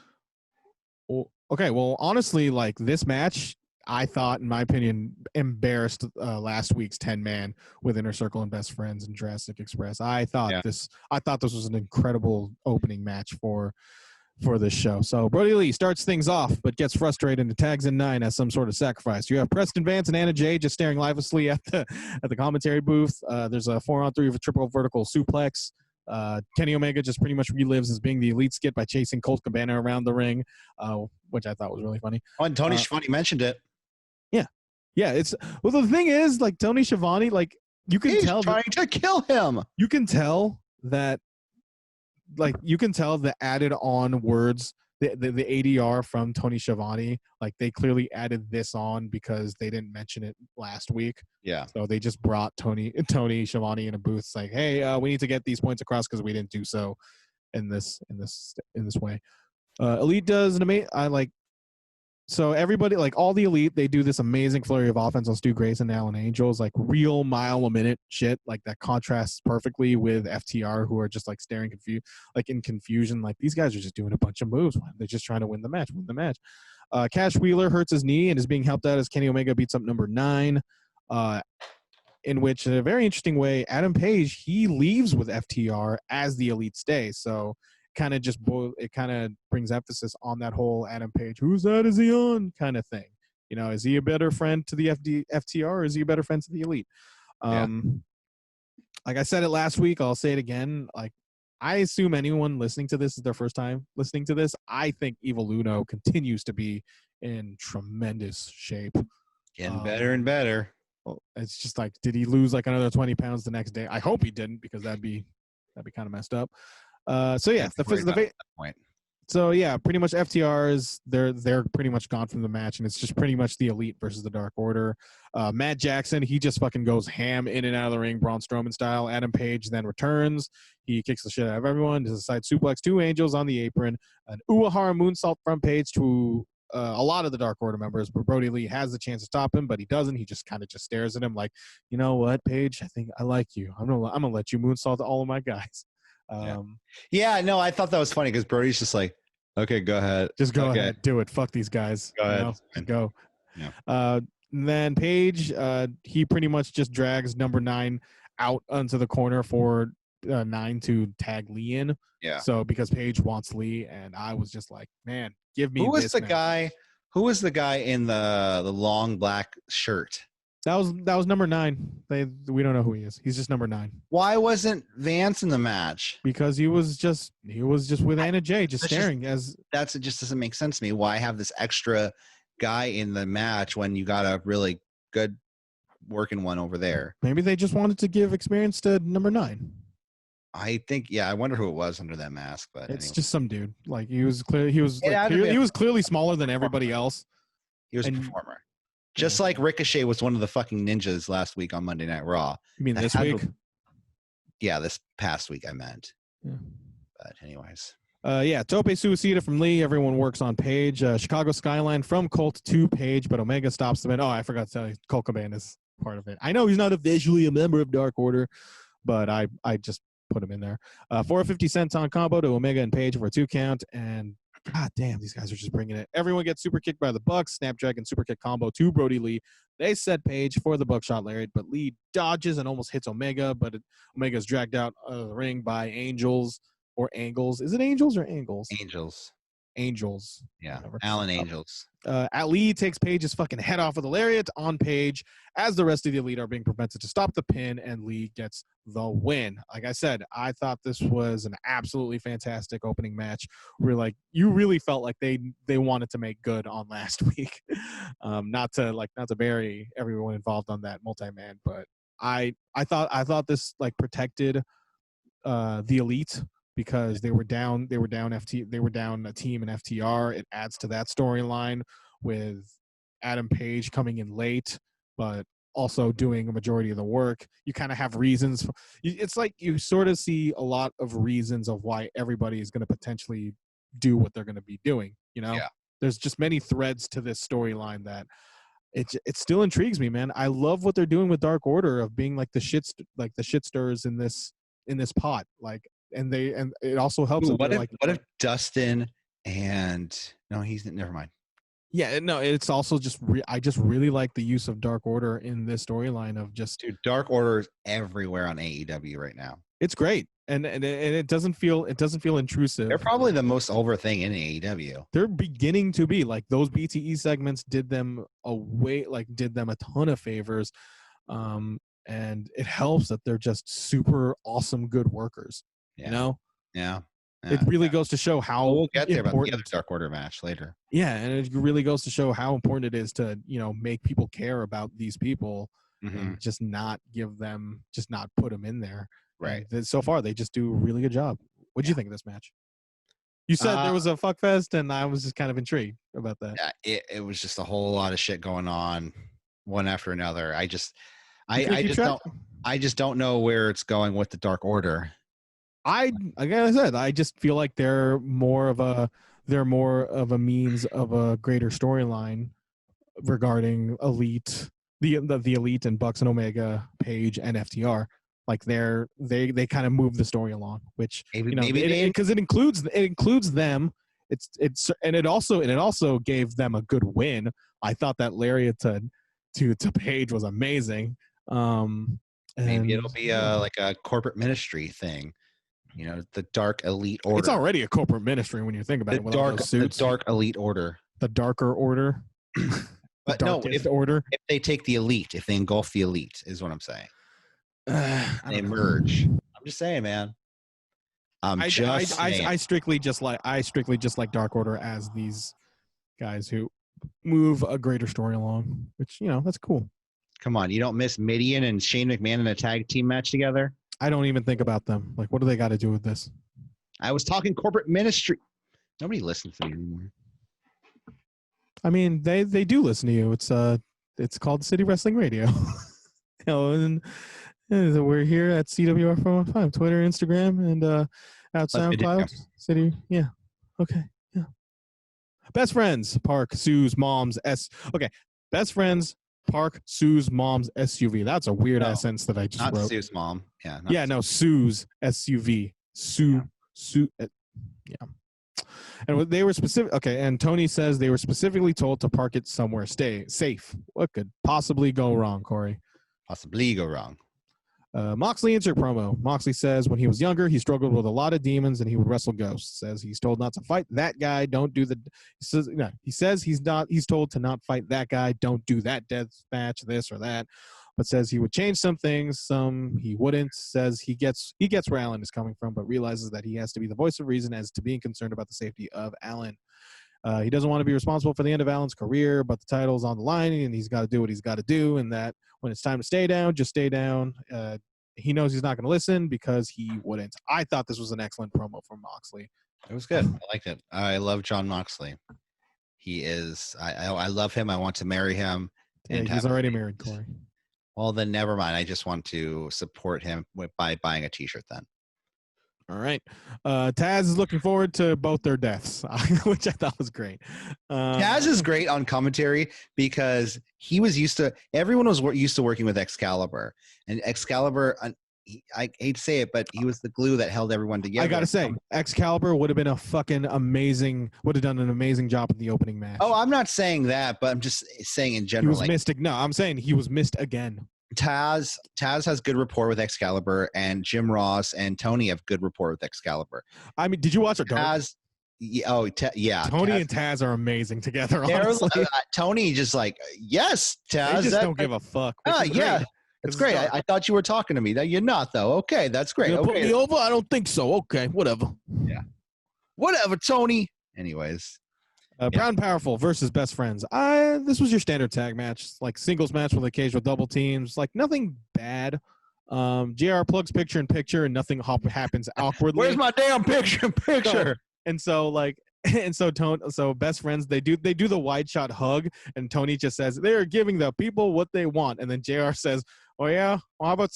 Okay, well, honestly, this match I thought, in my opinion, embarrassed last week's 10-man with Inner Circle and Best Friends and Jurassic Express. I thought this was an incredible opening match for this show. So Brody Lee starts things off, but gets frustrated and tags in 9 as some sort of sacrifice. You have Preston Vance and Anna Jay just staring lifelessly at the commentary booth. There's a 4-on-3 of a triple vertical suplex. Kenny Omega just pretty much relives as being the elite skit by chasing Colt Cabana around the ring, which I thought was really funny. Oh, and Tony Schiavone mentioned it. Yeah. The thing is, like, Tony Schiavone, like, he's trying to kill him. You can tell that. Like, you can tell the added on words, the ADR from Tony Schiavone, like, they clearly added this on because they didn't mention it last week. Yeah. So they just brought Tony Schiavone in a booth. It's like, hey, we need to get these points across because we didn't do so in this way. Elite does an amazing. So everybody, like, all the Elite, they do this amazing flurry of offense on Stu Grayson and Alan Angels, like real mile-a-minute shit, like that contrasts perfectly with FTR, who are just like staring in confusion. Like, these guys are just doing a bunch of moves. They're just trying to win the match. Cash Wheeler hurts his knee and is being helped out as Kenny Omega beats up number 9, in which, in a very interesting way, Adam Page, he leaves with FTR as the Elite stay. So it kind of brings emphasis on that whole Adam Page, whose side is he on kind of thing. You know, is he a better friend to the FTR or is he a better friend to the Elite? Like I said it last week, I'll say it again. Like, I assume anyone listening to this is their first time listening to this. I think Evil Uno continues to be in tremendous shape. Getting better and better. Well, it's just like, did he lose like another 20 pounds the next day? I hope he didn't, because that'd be kind of messed up. So yeah, so yeah, pretty much FTR is they're pretty much gone from the match, and it's just pretty much the Elite versus the Dark Order. Matt Jackson, he just fucking goes ham in and out of the ring, Braun Strowman style. Adam Page then returns. He kicks the shit out of everyone. Does a side suplex, 2 angels on the apron, an Uehara moonsault front page to a lot of the Dark Order members, but Brody Lee has the chance to stop him, but he doesn't. He just kind of just stares at him like, you know what, Page? I think I like you. I'm gonna let you moonsault all of my guys. No, I thought that was funny because Brody's just like, okay, go ahead. Just go ahead. Do it. Fuck these guys. Go ahead. Just go. Yeah. Then Page, he pretty much just drags number 9 out onto the corner for 9 to tag Lee in. Yeah. So because Page wants Lee, and I was just like, man, give me Who was this the now. guy? Who was the guy in the long black shirt? That was number 9. We don't know who he is. He's just number 9. Why wasn't Vance in the match? Because he was just with Anna Jay, just staring. It just doesn't make sense to me. Why have this extra guy in the match when you got a really good working one over there? Maybe they just wanted to give experience to number 9. I think, I wonder who it was under that mask, but it's just some dude. Like, he was clearly smaller than everybody else. He was a performer. Just like Ricochet was one of the fucking ninjas last week on Monday Night Raw. You mean this week? This past week I meant. Yeah. But anyways. Tope Suicida from Lee. Everyone works on Page. Chicago Skyline from Colt to Page, but Omega stops them. I forgot to tell you, Colt Cabana is part of it. I know he's not officially a member of Dark Order, but I just put him in there. 450 senton combo to Omega and Page for a 2 count, and God damn, these guys are just bringing it. Everyone gets super kicked by the Bucks. Snapdragon super kick combo to Brody Lee. They set Page for the buckshot lariat, but Lee dodges and almost hits Omega, but Omega is dragged out of the ring by Angels or Angles. Is it Angels or Angles? Angels. Yeah, whatever. Alan Angels. Lee takes Page's fucking head off with a lariat on Page as the rest of the Elite are being prevented to stop the pin, and Lee gets the win. Like I said, I thought this was an absolutely fantastic opening match where, like, you really felt like they wanted to make good on last week. Not to bury everyone involved on that multi-man, but I thought this, like, protected the Elite, because they were down a team in FTR. It adds to that storyline with Adam Page coming in late, but also doing a majority of the work. You kind of have reasons. It's like you sort of see a lot of reasons of why everybody is going to potentially do what they're going to be doing. You know, There's just many threads to this storyline that it still intrigues me, man. I love what they're doing with Dark Order of being like the shit stirrers in this pot, like. And it also helps. What if Dustin and no, he's never mind. Yeah, no, it's also just I just really like the use of Dark Order in this storyline of just Dude, Dark Order is everywhere on AEW right now. It's great, and it doesn't feel intrusive. They're probably the most over thing in AEW. They're beginning to be like those BTE segments did them did them a ton of favors, and it helps that they're just super awesome good workers. Yeah. You know. Yeah. It really goes to show how we'll get there about the other Dark Order match later. Yeah, and it really goes to show how important it is to make people care about these people and just not put them in there. Right. And so far, they just do a really good job. What do you think of this match? You said there was a fuck fest, and I was just kind of intrigued about that. Yeah, it was just a whole lot of shit going on, one after another. I just don't know where it's going with the Dark Order. Like I said, I just feel like they're more of a means of a greater storyline regarding Elite, the Elite and Bucks and Omega, Page and FTR. Like they kind of move the story along, which because it includes them. It also gave them a good win. I thought that lariat to Page was amazing. Maybe it'll be like a corporate ministry thing. The Dark Elite Order. It's already a corporate ministry when you think about it. With all those suits. The Dark Elite Order. The Darker Order. But no, if they take the Elite, if they engulf the Elite, is what I'm saying. They merge. I'm just saying, man. I strictly just like Dark Order as these guys who move a greater story along, which that's cool. Come on, you don't miss Midian and Shane McMahon in a tag team match together? I don't even think about them. Like, what do they got to do with this? I was talking corporate ministry. Nobody listens to me anymore. I mean, they do listen to you. It's called City Wrestling Radio. And we're here at CWR415, Twitter, Instagram, and at SoundCloud. City, yeah. Okay, yeah. Best friends, Park, Sue's mom's Best friends, Park, Sue's mom's SUV. That's a weird ass sentence that I just wrote. Not Sue's mom. Yeah. Sue's SUV. Sue. Yeah. And they were specific. Okay. And Tony says they were specifically told to park it somewhere safe. What could possibly go wrong, Corey? Possibly go wrong. Moxley insert promo. Moxley says when he was younger, he struggled with a lot of demons and he would wrestle ghosts. Says he's told not to fight that guy. Don't do the. He says he's not. He's told to not fight that guy. Don't do that death match. This or that. But says he would change some things. Some he wouldn't. Says he gets where Alan is coming from, but realizes that he has to be the voice of reason as to being concerned about the safety of Alan. He doesn't want to be responsible for the end of Alan's career, but the title's on the line, and he's got to do what he's got to do, and that when it's time to stay down, just stay down. He knows he's not going to listen because he wouldn't. I thought this was an excellent promo from Moxley. It was good. I liked it. I love John Moxley. He is. I love him. I want to marry him. And he's already married, Corey. Well, then never mind. I just want to support him by buying a T-shirt then. All right. Taz is looking forward to both their deaths, which I thought was great. Taz is great on commentary because everyone was used to working with Excalibur. And Excalibur, I hate to say it, but he was the glue that held everyone together. I got to say, Excalibur would have been would have done an amazing job in the opening match. Oh, I'm not saying that, but I'm just saying in general. He was missed. No, I'm saying he was missed again. Taz has good rapport with Excalibur, and Jim Ross and Tony have good rapport with Excalibur. I mean, did you watch it? Taz, yeah. Tony and Taz are amazing together. Honestly. Tony just like, yes, Taz. They just don't give a fuck. Yeah, it's great. I thought you were talking to me. You're not, though. Okay, that's great. Put me over? I don't think so. Okay, whatever. Yeah, whatever, Tony. Anyways. Proud and Powerful versus Best Friends. This was your standard tag match, like singles match with occasional double teams, like nothing bad. JR plugs picture in picture and nothing happens awkwardly. Where's my damn picture in picture? So Best Friends, they do the wide shot hug, and Tony just says they're giving the people what they want, and then JR says, "Oh yeah, well, how about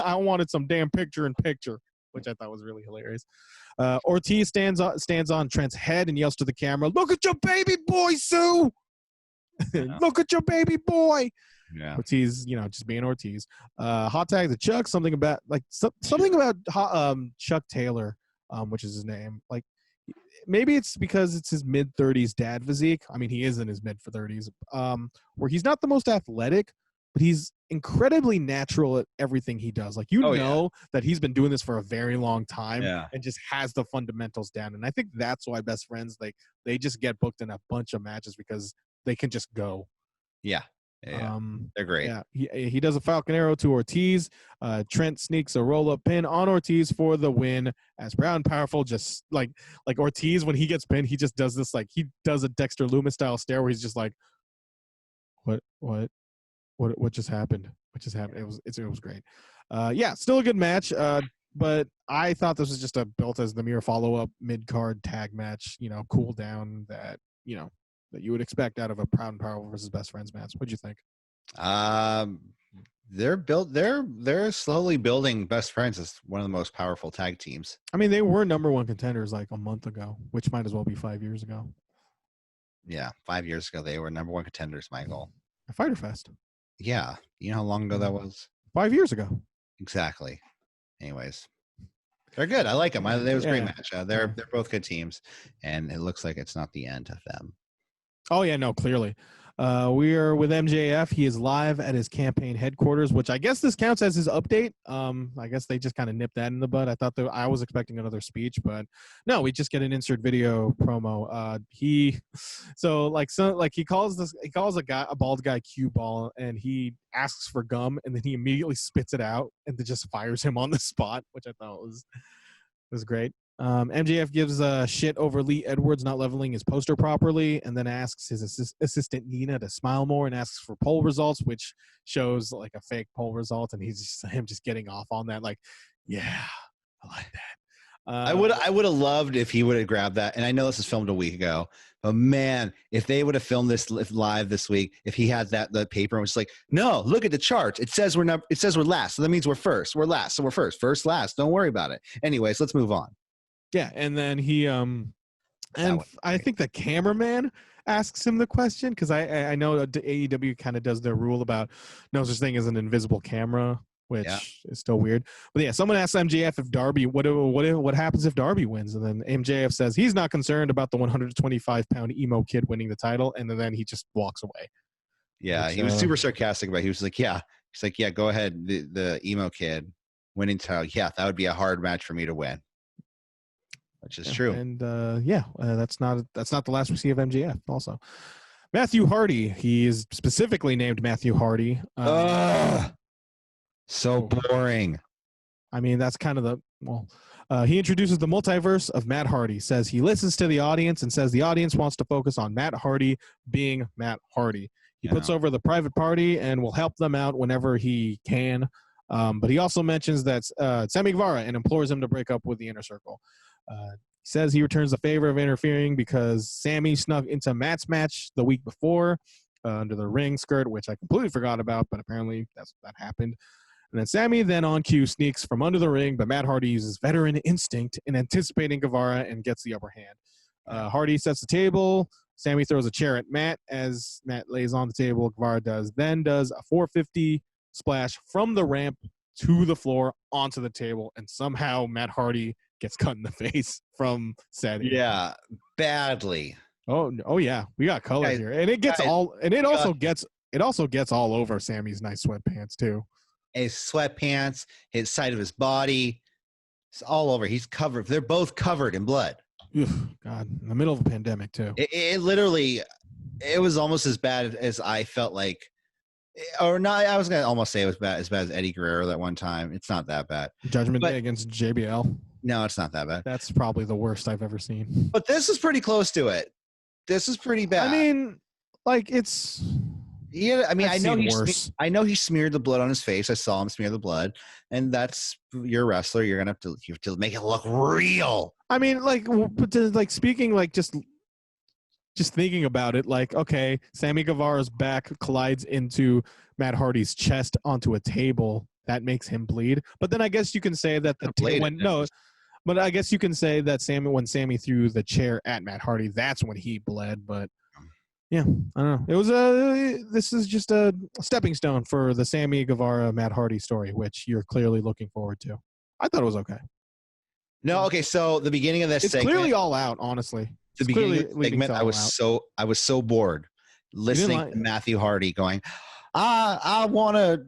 I wanted some damn picture in picture," which I thought was really hilarious. Ortiz stands on Trent's head and yells to the camera, "Look at your baby boy, Sue! Look at your baby boy!" Yeah. Ortiz, just being Ortiz. Hot tag to Chuck. Something about Chuck Taylor, which is his name. Like maybe it's because it's his mid-30s dad physique. I mean, he is in his mid-30s, where he's not the most athletic, but he's incredibly natural at everything he does. Like, that he's been doing this for a very long time and just has the fundamentals down. And I think that's why best friends, they just get booked in a bunch of matches because they can just go. Yeah. They're great. Yeah, he does a Falcon Arrow to Ortiz. Trent sneaks a roll-up pin on Ortiz for the win. As Proud and Powerful, just like Ortiz, when he gets pinned, he just does this, like, he does a Dexter Lumis style stare where he's just like, what just happened? What just happened? It was great. Still a good match. But I thought this was just built as the mere follow-up mid-card tag match, cool down that you would expect out of a Proud and Powerful versus Best Friends match. What'd you think? They're slowly building Best Friends as one of the most powerful tag teams. I mean, they were number one contenders like a month ago, which might as well be 5 years ago. Yeah, 5 years ago they were number one contenders, Michael. At Fyter Fest. Yeah, you know how long ago that was? 5 years ago. Exactly. Anyways, they're good. I like them. It was a great match. They're both good teams, and it looks like it's not the end of them. Oh, yeah, no, clearly. We are with MJF. He is live at his campaign headquarters, which I guess this counts as his update. I guess they just kind of nipped that in the bud. I thought I was expecting another speech, but no, we just get an insert video promo. He calls a bald guy cue ball, and he asks for gum, and then he immediately spits it out and then just fires him on the spot, which I thought was great. MJF gives shit over Lee Edwards not leveling his poster properly, and then asks his assistant Nina to smile more and asks for poll results, which shows like a fake poll result, and him just getting off on that, like, yeah, I like that. I would have loved if he would have grabbed that, and I know this was filmed a week ago, but man, if they would have filmed this live this week, if he had the paper and was like, no, look at the charts, it says we're last, so that means we're first, we're last, so we're first, last, don't worry about it. Anyways, let's move on. Yeah, and then he I think the cameraman asks him the question, because I know AEW kind of does their rule about no such thing as an invisible camera, which is still weird. But yeah, someone asks MJF if Darby, what happens if Darby wins, and then MJF says he's not concerned about the 125-pound emo kid winning the title, and then he just walks away. Yeah, he was super sarcastic about it. He was like, yeah, go ahead, the emo kid winning title. Yeah, that would be a hard match for me to win. Which is true. And that's not the last we see of MJF. Also, Matthew Hardy. He is specifically named Matthew Hardy. So boring. I mean, that's kind of he introduces the multiverse of Matt Hardy. Says he listens to the audience and says the audience wants to focus on Matt Hardy being Matt Hardy. He puts over the private party and will help them out whenever he can. But he also mentions that Sammy Guevara and implores him to break up with the Inner Circle. He says he returns the favor of interfering because Sammy snuck into Matt's match the week before under the ring skirt, which I completely forgot about, but apparently that happened. And then Sammy on cue sneaks from under the ring, but Matt Hardy uses veteran instinct in anticipating Guevara and gets the upper hand. Hardy sets the table. Sammy throws a chair at Matt as Matt lays on the table. Guevara does a 450 splash from the ramp to the floor onto the table, and somehow Matt Hardy gets cut in the face from said. Yeah, badly. Oh yeah, we got color here, and it also gets all over Sammy's nice sweatpants too. His sweatpants, his side of his body, it's all over. He's covered. They're both covered in blood. God, in the middle of a pandemic too. It literally, it was almost as bad as I felt like. Or not, I was going to almost say it was as bad as Eddie Guerrero that one time. It's not that bad. Judgment Day against JBL. No, it's not that bad. That's probably the worst I've ever seen. But this is pretty close to it. This is pretty bad. I mean, like, it's... Yeah, I mean, I know he smeared the blood on his face. I saw him smear the blood. And you're a wrestler. You have to make it look real. I mean, speaking, just thinking about it, like, okay, Sammy Guevara's back collides into Matt Hardy's chest onto a table. That makes him bleed. But then I guess you can say that but I guess you can say that when Sammy threw the chair at Matt Hardy, that's when he bled. But yeah, I don't know. It was this is just a stepping stone for the Sammy Guevara Matt Hardy story, which you're clearly looking forward to. I thought it was okay. No, okay. So the beginning of this it's segment, clearly all out. Honestly, the beginning of the segment, I was so bored listening to Matthew Hardy going, I want to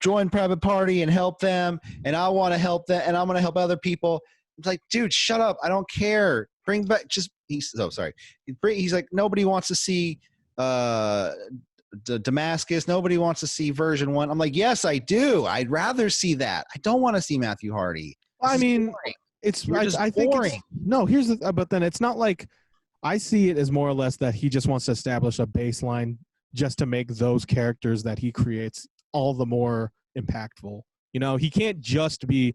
join Private Party and help them, and I want to help them, and I'm going to help other people. It's like, dude, shut up. I don't care. Bring back he's like, nobody wants to see Damascus. Nobody wants to see version 1. I'm like, yes, I do. I'd rather see that. I don't want to see Matthew Hardy. I mean, I think it's, no, here's the, but then it's not like, I see it as more or less that he just wants to establish a baseline just to make those characters that he creates all the more impactful. You know, he can't just be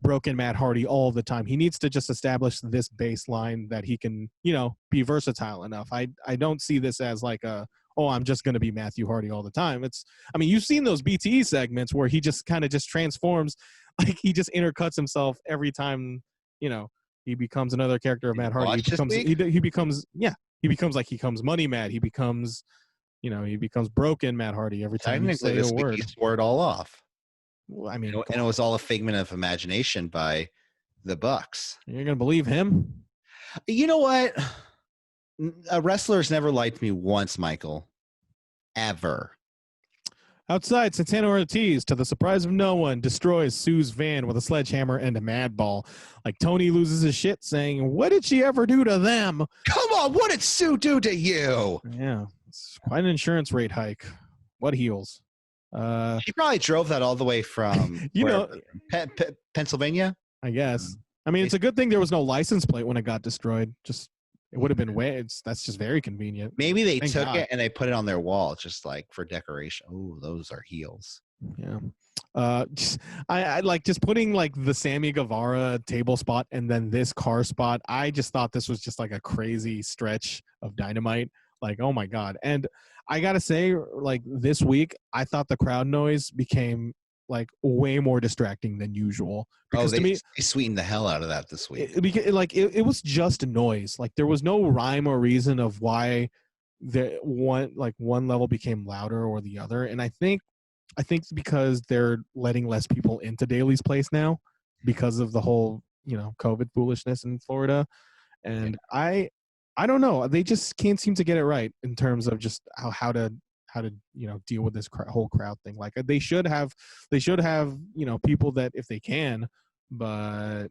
broken Matt Hardy all the time. He needs to just establish this baseline that he can, you know, be versatile enough. I don't see this as like I'm just going to be Matthew Hardy all the time. I mean, you've seen those BTE segments where he just kind of just transforms, like he just intercuts himself every time, you know, he becomes another character of Matt Hardy. He becomes like, he becomes Money Matt. He becomes, you know, he becomes broken Matt Hardy every time you say a word. He swore it all off. Well, I mean, and it was all a figment of imagination by the Bucks. You're gonna believe him? You know what? A wrestler's never liked me once, Micheal. Ever. Outside, Santana Ortiz, to the surprise of no one, destroys Sue's van with a sledgehammer and a mad ball. Like, Tony loses his shit, saying, "What did she ever do to them?" Come on, what did Sue do to you? Yeah, it's quite an insurance rate hike. What heels? She probably drove that all the way from Pennsylvania, I guess. I mean, it's a good thing there was no license plate when it got destroyed. Just it would have been that's just very convenient. Maybe they took it and they put it on their wall just like for decoration. Oh, those are heels. Yeah. I like just putting like the Sammy Guevara table spot and then this car spot. I just thought this was just like a crazy stretch of Dynamite. Like, oh my God. And I gotta say, like this week, I thought the crowd noise became like way more distracting than usual. Because to me, they sweetened the hell out of that this week. It was just noise. Like there was no rhyme or reason of why one level became louder or the other. And I think it's because they're letting less people into Daly's place now because of the whole, you know, COVID foolishness in Florida. And yeah. I don't know. They just can't seem to get it right in terms of just how to you know deal with this whole crowd thing. Like they should have you know people that if they can, but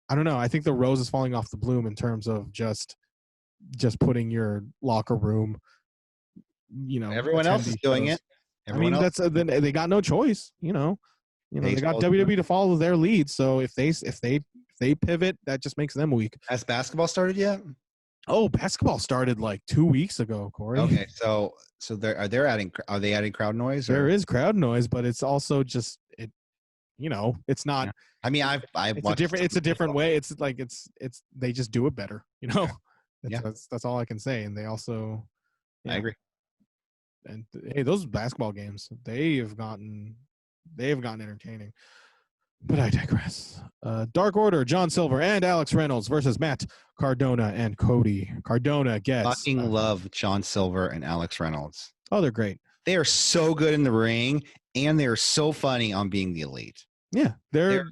I don't know. I think the rose is falling off the bloom in terms of just putting your locker room. You know, everyone else is doing it. That's they got no choice. You know, they got WWE to follow their lead. So if they pivot, that just makes them weak. Has basketball started yet? Oh, basketball started like 2 weeks ago, Corey. Okay, so are they adding crowd noise? There is crowd noise, but it's also just it. You know, it's not. Yeah. I mean, it's a different way. It's like it's they just do it better. You know, yeah. That's all I can say. And they also, I agree. And hey, those basketball games they have gotten entertaining. But I digress. Dark Order, John Silver and Alex Reynolds versus Matt Cardona and Cody. Cardona gets... Fucking love John Silver and Alex Reynolds. Oh, they're great. They are so good in the ring, and they are so funny on Being the Elite. Yeah, they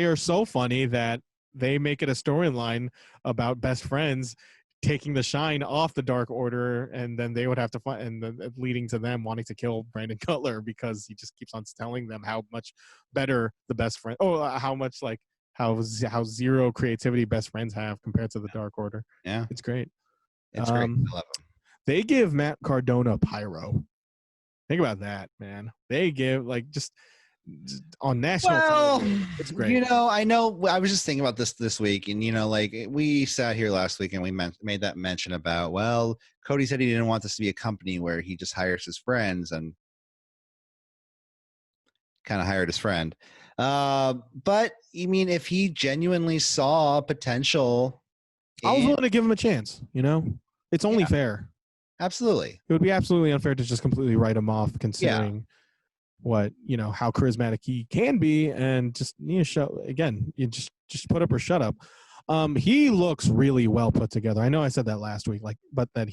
are so funny that they make it a storyline about best friends taking the shine off the Dark Order, and then they would have to fight, and then leading to them wanting to kill Brandon Cutler because he just keeps on telling them how much better the best friend, how much like how zero creativity best friends have compared to the Dark Order. Yeah, it's great. It's great. I love them. They give Matt Cardona pyro. Think about that, man. They give like just on national television. It's great. You know, I was just thinking about this week, and you know, like we sat here last week and we made that mention about, well, Cody said he didn't want this to be a company where he just hires his friends, and kind of hired his friend. But I mean, if he genuinely saw potential, I was willing to give him a chance. You know, it's only fair. Absolutely, it would be absolutely unfair to just completely write him off, considering what, you know, how charismatic he can be, and just, you know, you just put up or shut up. He looks really well put together. I know I said that last week, but that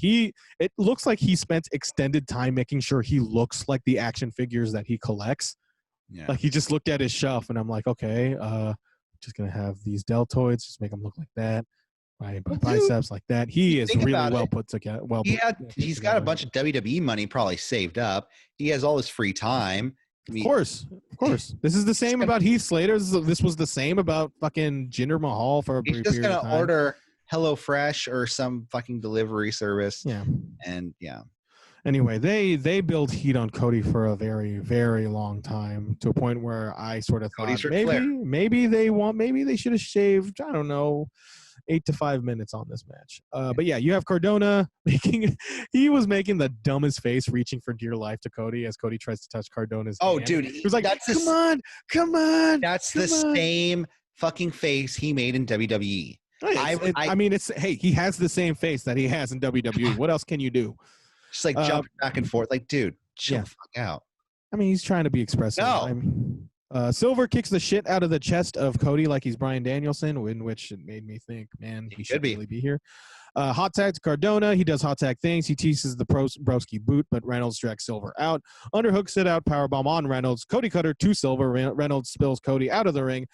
it looks like he spent extended time making sure he looks like the action figures that he collects. Yeah. Like he just looked at his shelf, and I'm like, okay, just gonna have these deltoids, just make them look like that. Right, biceps like that. He is really well put together. He's got a bunch of WWE money probably saved up. He has all his free time. Of course. This is the same about Heath Slater. This was the same about fucking Jinder Mahal for a brief period of time. He's just gonna order HelloFresh or some fucking delivery service. Yeah, and yeah. Anyway, they built heat on Cody for a very, very long time, to a point where I sort of thought maybe they should have shaved, I don't know, 8 to 5 minutes on this match. But yeah, you have Cardona he was making the dumbest face, reaching for dear life to Cody as Cody tries to touch Cardona's hand. Dude, he was like, come on. That's the same fucking face he made in WWE. He has the same face that he has in WWE. What else can you do? Just like jumping back and forth. Like, dude, chill the fuck out. I mean, he's trying to be expressive. No. Silver kicks the shit out of the chest of Cody like he's Bryan Danielson, in which it made me think, man, he should really be here. Hot tag to Cardona. He does hot tag things. He teases the broski boot, but Reynolds drags Silver out. Underhook sit out, powerbomb on Reynolds. Cody cutter to Silver. Reynolds spills Cody out of the ring.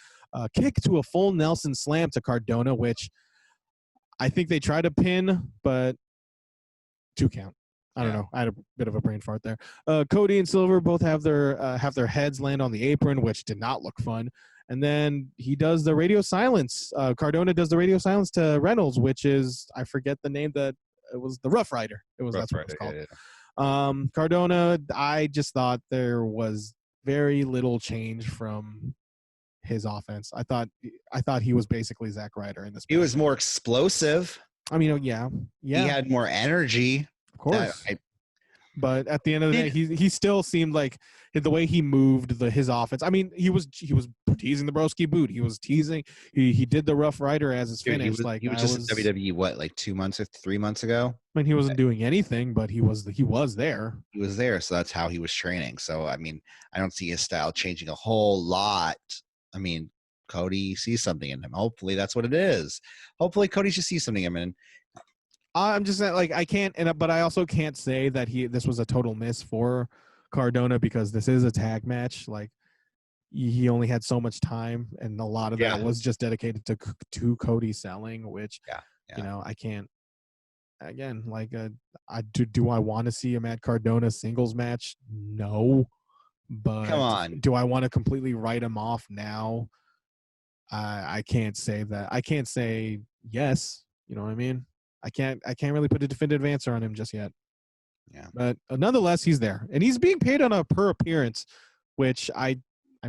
Kick to a full Nelson slam to Cardona, which I think they tried to pin, but 2 count. I don't know. I had a bit of a brain fart there. Cody and Silver both have their heads land on the apron, which did not look fun. And then he does the radio silence. Cardona does the radio silence to Reynolds, which is, I forget the name, that it was the Rough Rider. That's what it was called. Yeah. Cardona, I just thought there was very little change from his offense. I thought he was basically Zack Ryder in this. He was more explosive. I mean, yeah. He had more energy. Of course. But at the end of the day, he still seemed like the way he moved his offense. I mean, he was teasing the broski boot. He was teasing. He did the Rough Rider as his finish. He was just in WWE like 2 months or 3 months ago. I mean, he wasn't doing anything, but he was there. He was there, so that's how he was training. So I mean, I don't see his style changing a whole lot. I mean, Cody sees something in him. Hopefully, that's what it is. Hopefully, Cody should see something in him. I'm just like, I can't, but I also can't say that this was a total miss for Cardona, because this is a tag match. Like, he only had so much time, and a lot of that was just dedicated to Cody selling, which you know, I can't. Again, like, do I want to see a Matt Cardona singles match? No, but come on, do I want to completely write him off now? I can't say that. I can't say yes. You know what I mean? I can't really put a definitive answer on him just yet. Yeah. But nonetheless, he's there, and he's being paid on a per appearance, which I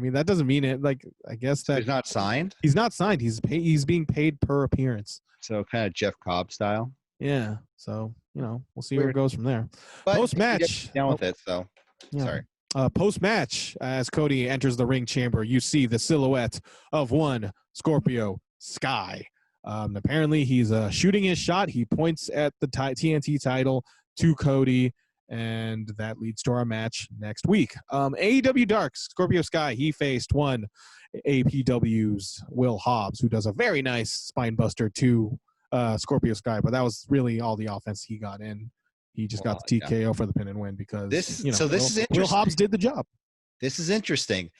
mean, that doesn't mean it. Like, I guess that he's not signed. He's not signed. He's being paid per appearance. So kind of Jeff Cobb style. Yeah. So, you know, we'll see where it goes from there. But post match, down with it. So sorry. Post match, as Cody enters the ring chamber, you see the silhouette of one Scorpio Sky. Apparently he's shooting his shot. He points at the TNT title to Cody, and that leads to our match next week. AEW Dark, Scorpio Sky, he faced one APW's Will Hobbs, who does a very nice spine buster to Scorpio Sky, but that was really all the offense he got in. He just got the TKO for the pin and win, because this is interesting. Will Hobbs did the job. This is interesting.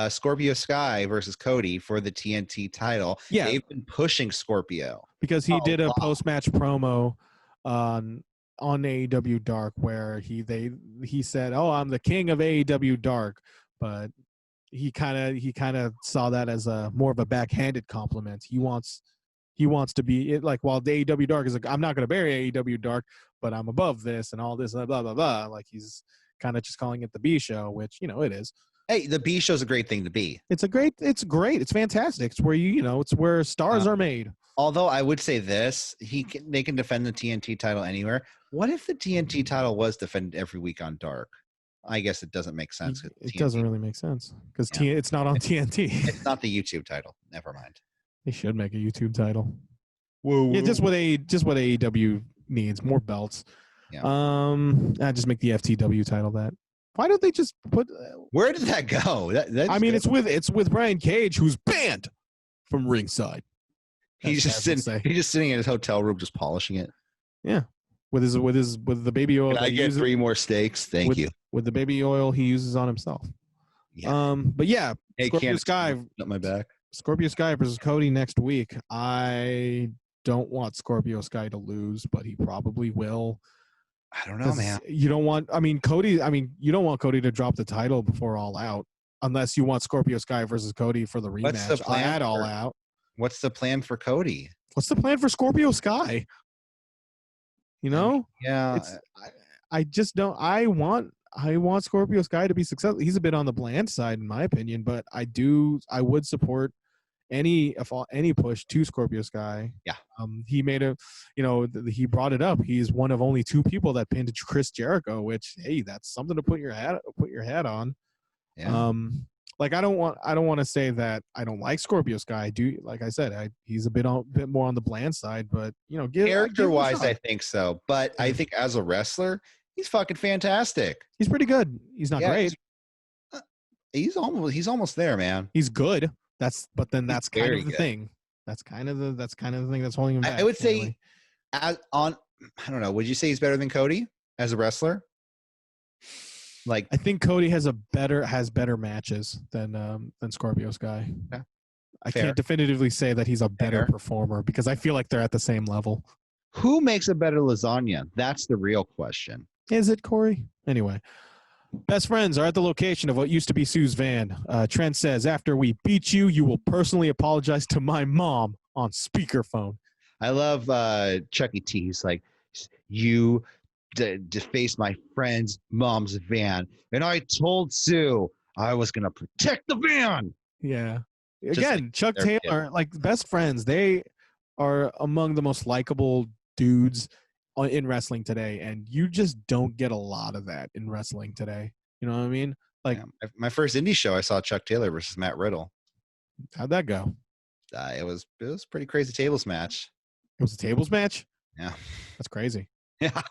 Scorpio Sky versus Cody for the TNT title. Yeah. They've been pushing Scorpio. Because he did a post-match promo on AEW Dark where he said, "Oh, I'm the king of AEW Dark," but he kind of saw that as a more of a backhanded compliment. He wants to be like, while the AEW Dark is like, I'm not going to bury AEW Dark, but I'm above this and all this and blah blah blah. Like, he's kind of just calling it the B show, which, you know, it is. Hey, the B show's a great thing to be. It's great. It's fantastic. It's where it's where stars are made. Although I would say this, they can defend the TNT title anywhere. What if the TNT title was defended every week on Dark? I guess it doesn't make sense. It doesn't really make sense, because it's not on TNT. It's not the YouTube title. Never mind. They should make a YouTube title. Whoa. Yeah, just what AEW needs, more belts. Yeah. Just make the FTW title that. Why don't they just put? Where did that go? I mean, it's with Brian Cage, who's banned from ringside. He's just sitting in his hotel room, just polishing it. Yeah, with the baby oil. Can I get 3 more steaks? Thank you. With the baby oil he uses on himself. Yeah. But yeah, hey, Scorpio Sky. Up my back. Scorpio Sky versus Cody next week. I don't want Scorpio Sky to lose, but he probably will. I don't know, man. You don't want Cody to drop the title before All Out unless you want Scorpio Sky versus Cody for the rematch. What's the plan at All Out? What's the plan for Cody? What's the plan for Scorpio Sky? You know? Yeah. I just don't. I want Scorpio Sky to be successful. He's a bit on the bland side, in my opinion, but I would support any push to Scorpio Sky. Yeah. He made he brought it up. He's one of only 2 people that pinned Chris Jericho, which, hey, that's something to put your hat on. Yeah. Like I don't want to say that I don't like Scorpio Sky. Like I said, he's a bit more on the bland side, but character-wise, I think so. But I think as a wrestler, he's fucking fantastic. He's pretty good. He's not great. He's almost there, man. He's good. That's kind of the thing. That's kind of the thing that's holding him back. I would say, I don't know. Would you say he's better than Cody as a wrestler? Like, I think Cody has better matches than Scorpio Sky. Yeah. I can't definitively say that he's a better performer because I feel like they're at the same level. Who makes a better lasagna? That's the real question. Is it Corey? Anyway. Best friends are at the location of what used to be Sue's van. Trent says, after we beat you, you will personally apologize to my mom on speakerphone. I love Chuck E. Cheese. Like, you defaced my friend's mom's van, and I told Sue I was going to protect the van. Yeah. Again, Chuck Taylor, like best friends, they are among the most likable dudes in wrestling today, and you just don't get a lot of that in wrestling today. You know what I mean? Like my first indie show, I saw Chuck Taylor versus Matt Riddle. How'd that go? It was a pretty crazy tables match. It was a tables match? Yeah. That's crazy. Yeah.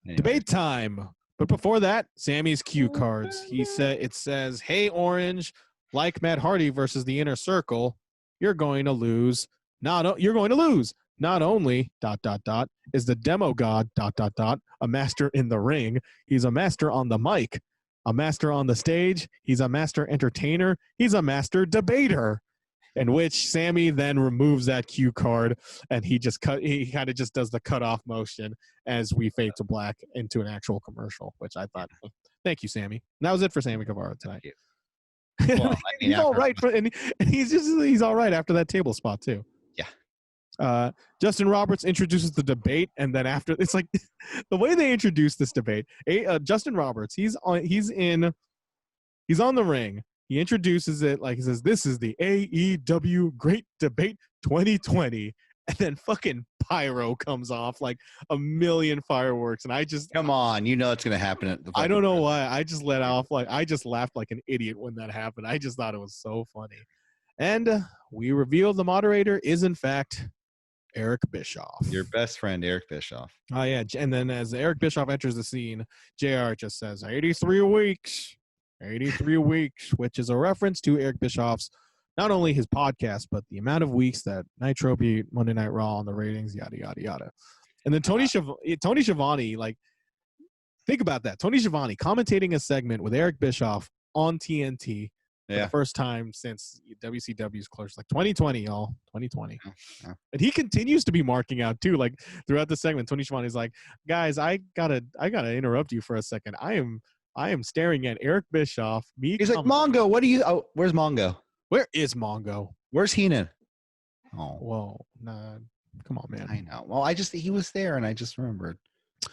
Anyway. Debate time. But before that, Sammy's cue cards. It says, hey, Orange, like Matt Hardy versus the Inner Circle, you're going to lose. You're going to lose. Not only ... is the demo god ... a master in the ring, he's a master on the mic, a master on the stage, he's a master entertainer, he's a master debater. In which Sammy then removes that cue card and he kind of just does the cutoff motion as we fade to black into an actual commercial, which I thought, thank you, Sammy. And that was it for Sammy Guevara tonight. Well, he's all right and he's all right after that table spot too. Yeah. Justin Roberts introduces the debate, and then after it's like the way they introduce this debate. Justin Roberts, he's on the ring. He introduces it like he says, "This is the AEW Great Debate 2020," and then fucking pyro comes off like a million fireworks, and I just come on, it's gonna happen. I don't know why. I just I just laughed like an idiot when that happened. I just thought it was so funny, and we reveal the moderator is in fact Eric Bischoff. Your best friend, Eric Bischoff. Oh, yeah. And then as Eric Bischoff enters the scene, JR just says, 83 weeks, which is a reference to Eric Bischoff's, not only his podcast, but the amount of weeks that Nitro beat Monday Night Raw on the ratings, yada, yada, yada. And then Tony Schiavone, like, think about that. Tony Schiavone commentating a segment with Eric Bischoff on TNT. For the first time since WCW's closed, like 2020, y'all. 2020. Yeah. And he continues to be marking out too. Like throughout the segment, Tony Schiavone's like, guys, I gotta interrupt you for a second. I am staring at Eric Bischoff. He's like, Mongo, what are you? Oh, where's Mongo? Where is Mongo? Where's Heenan? Oh, whoa, nah, come on, man. I know. Well, he was there, and I just remembered.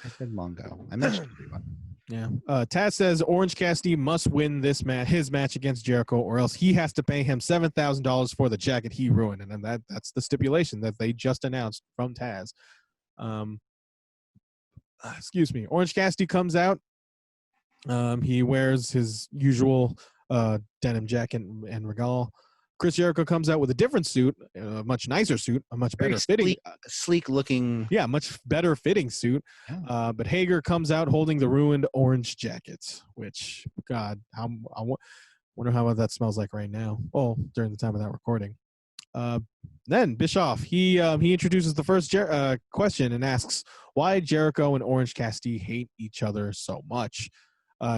I said Mongo. I mentioned everyone. Yeah. Taz says Orange Cassidy must win his match against Jericho, or else he has to pay him $7,000 for the jacket he ruined. And then that's the stipulation that they just announced from Taz. Excuse me. Orange Cassidy comes out. He wears his usual denim jacket and regal. Chris Jericho comes out with a different suit, a much nicer suit, a much better fitting, sleek looking. Yeah, much better fitting suit. Yeah. But Hager comes out holding the ruined orange jacket, which, God, I wonder how that smells like right now. Oh, during the time of that recording. Then Bischoff, he introduces the first question and asks why Jericho and Orange Cassidy hate each other so much.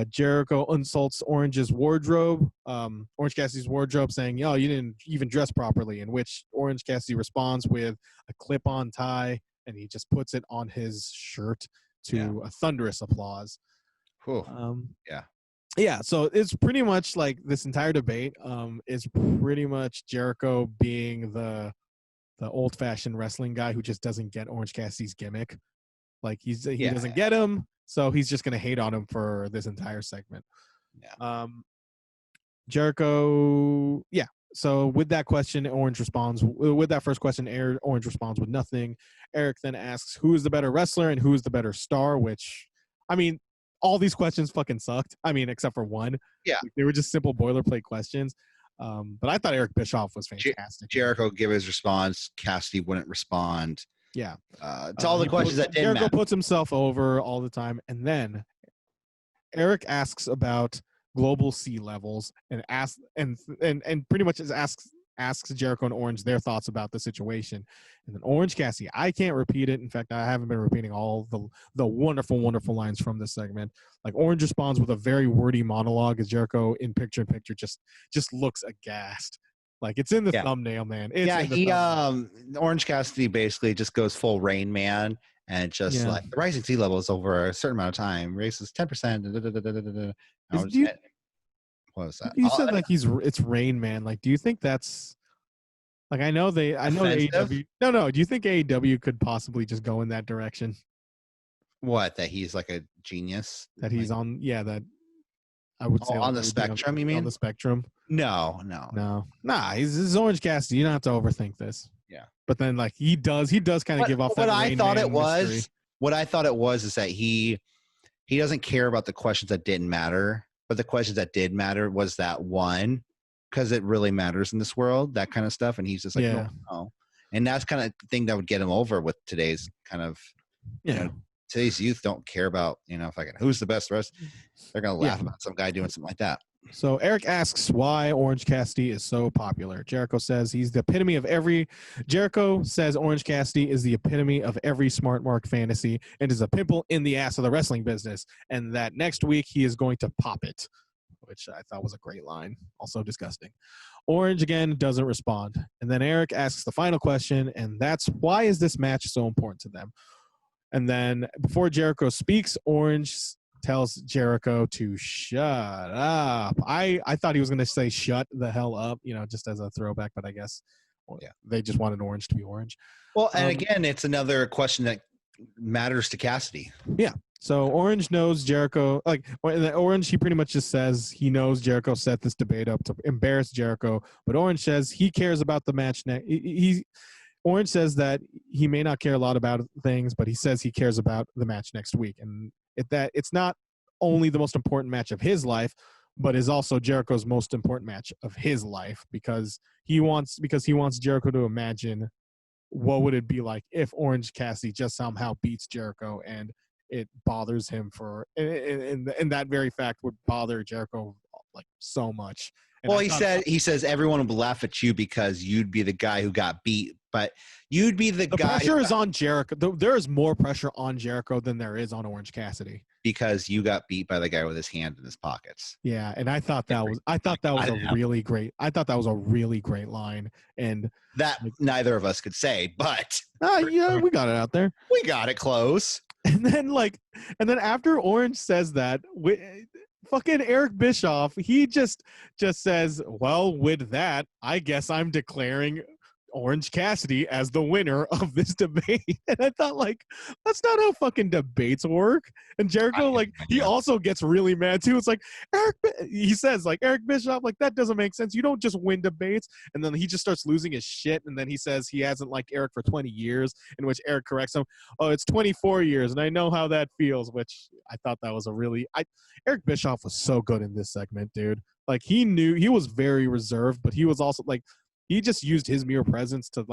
Jericho insults Orange's wardrobe, Orange Cassidy's wardrobe, saying, "Yo, you didn't even dress properly." In which Orange Cassidy responds with a clip-on tie, and he just puts it on his shirt to a thunderous applause. Yeah. Yeah, so it's pretty much like this entire debate is pretty much Jericho being the old-fashioned wrestling guy who just doesn't get Orange Cassidy's gimmick. Like he doesn't get him, so he's just gonna hate on him for this entire segment. Yeah. Jericho, yeah. So with that question, Orange responds with that first question. Orange responds with nothing. Eric then asks, "Who is the better wrestler and who is the better star?" Which, I mean, all these questions fucking sucked. I mean, except for one. Yeah, they were just simple boilerplate questions. But I thought Eric Bischoff was fantastic. Jericho gave his response. Cassidy wouldn't respond. Yeah. To all the questions that didn't matter. Jericho puts himself over all the time. And then Eric asks about global sea levels and asks and pretty much asks Jericho and Orange their thoughts about the situation. And then Orange Cassidy, I can't repeat it. In fact, I haven't been repeating all the wonderful, wonderful lines from this segment. Like Orange responds with a very wordy monologue as Jericho in picture just looks aghast. Like it's in the thumbnail, man. Orange Cassidy basically just goes full Rain Man and just like the rising sea level is over a certain amount of time, raises 10%. What was that? You said like it's Rain Man. Like, do you think that's like I know AEW. No. Do you think AEW could possibly just go in that direction? What, that he's like a genius? That he's on that I would say on the spectrum, you mean? On the spectrum? No. Nah, he's Orange Cassidy. You don't have to overthink this. Yeah. But then like he does kind of give off that. What I thought it was is that he doesn't care about the questions that didn't matter, but the questions that did matter was that one, because it really matters in this world, that kind of stuff. And he's just like, no. And that's kind of the thing that would get him over with today's kind of, today's youth don't care about, fucking who's the best wrestler. They're going to laugh about some guy doing something like that. So Eric asks why Orange Cassidy is so popular. Jericho says Orange Cassidy is the epitome of every smart mark fantasy and is a pimple in the ass of the wrestling business. And that next week he is going to pop it, which I thought was a great line. Also disgusting. Orange again doesn't respond. And then Eric asks the final question, and that's why is this match so important to them? And then before Jericho speaks, Orange tells Jericho to shut up. I thought he was going to say shut the hell up, just as a throwback, but I guess they just wanted Orange to be Orange. Well, and again, it's another question that matters to Cassidy. Yeah. So Orange knows Jericho, Orange, he pretty much just says he knows Jericho set this debate up to embarrass Jericho, but Orange says he cares about the match next. Orange says that he may not care a lot about things, but he says he cares about the match next week. And it's not only the most important match of his life, but is also Jericho's most important match of his life because he wants Jericho to imagine what would it be like if Orange Cassidy just somehow beats Jericho, and it bothers him and that very fact would bother Jericho like so much. And well, he says everyone will laugh at you because you'd be the guy who got beat, but you'd be the guy. The pressure is on Jericho. There is more pressure on Jericho than there is on Orange Cassidy because you got beat by the guy with his hand in his pockets. Yeah, and I thought that was a really great line, and that neither of us could say, but we got it out there. We got it close. And then after Orange says that, fucking Eric Bischoff, he just says, well, with that, I guess I'm declaring Orange Cassidy as the winner of this debate. And I thought, like, that's not how fucking debates work. And Jericho, he also gets really mad too. It's like, he says, like, Eric Bischoff, like, that doesn't make sense. You don't just win debates. And then he just starts losing his shit. And then he says he hasn't liked Eric for 20 years, in which Eric corrects him. Oh, it's 24 years. And I know how that feels, which I thought that was Eric Bischoff was so good in this segment, dude. Like, he was very reserved, but he was also like, he just used his mere presence to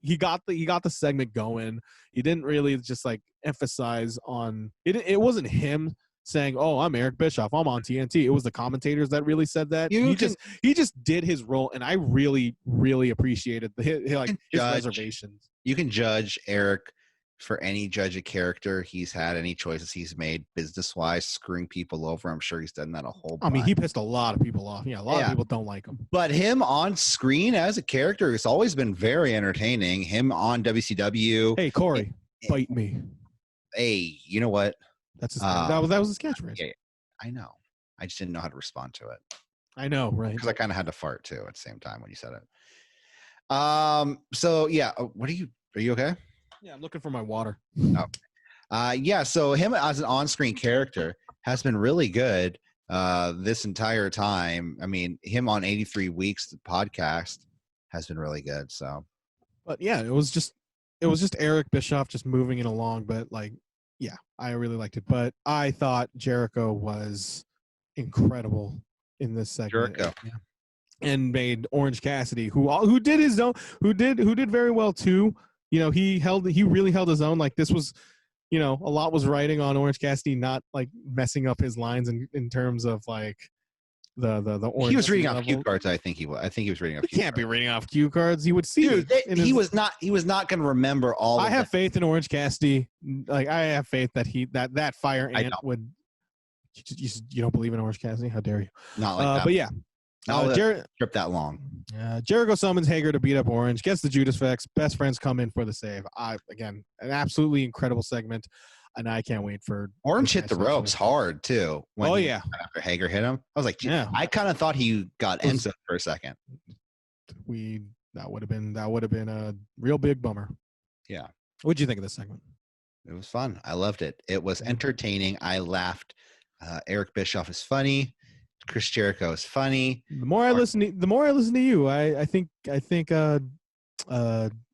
he got the segment going. He didn't really just emphasize on it. It wasn't him saying, "Oh, I'm Eric Bischoff. I'm on TNT." It was the commentators that really said that. He just did his role, and I really, really appreciated his reservations. You can judge Eric for any judge of character he's had, any choices he's made business-wise, screwing people over. I'm sure he's done that a whole bunch. I mean, he pissed a lot of people off. Yeah, a lot of people don't like him. But him on screen as a character has always been very entertaining. Him on WCW. Hey, Corey, bite me. Hey, you know what? That's that was his catchphrase. Yeah, I know. I just didn't know how to respond to it. I know, right? Because I kind of had to fart too at the same time when you said it. So yeah, are you okay? Yeah, I'm looking for my water. Yeah, so him as an on-screen character has been really good this entire time. I mean, him on 83 Weeks, the podcast, has been really good. So, but yeah, it was just Eric Bischoff just moving it along. But like, yeah, I really liked it. But I thought Jericho was incredible in this segment. Jericho. Yeah. And made Orange Cassidy, who did his own, who did very well too. You know, he really held his own. Like this was, you know, a lot was riding on Orange Cassidy not like messing up his lines in terms of like the Orange. He was reading off cue cards. I think he was reading off. He can't be reading off cue cards. He would see. Dude, he was not going to remember all. I have faith in Orange Cassidy. Like I have faith that that fire ant would. You don't believe in Orange Cassidy? How dare you? Not like that. But yeah. Trip that long. Jericho summons Hager to beat up Orange, gets the Judas Vex. Best friends come in for the save. Again, an absolutely incredible segment, and I can't wait for Orange hit the ropes hard too. After Hager hit him, I was like, yeah. I kind of thought he got Enzo for a second. That would have been a real big bummer. Yeah. What'd you think of this segment? It was fun. I loved it. It was entertaining. I laughed. Eric Bischoff is funny. Chris Jericho is funny. The more I listen to you, I think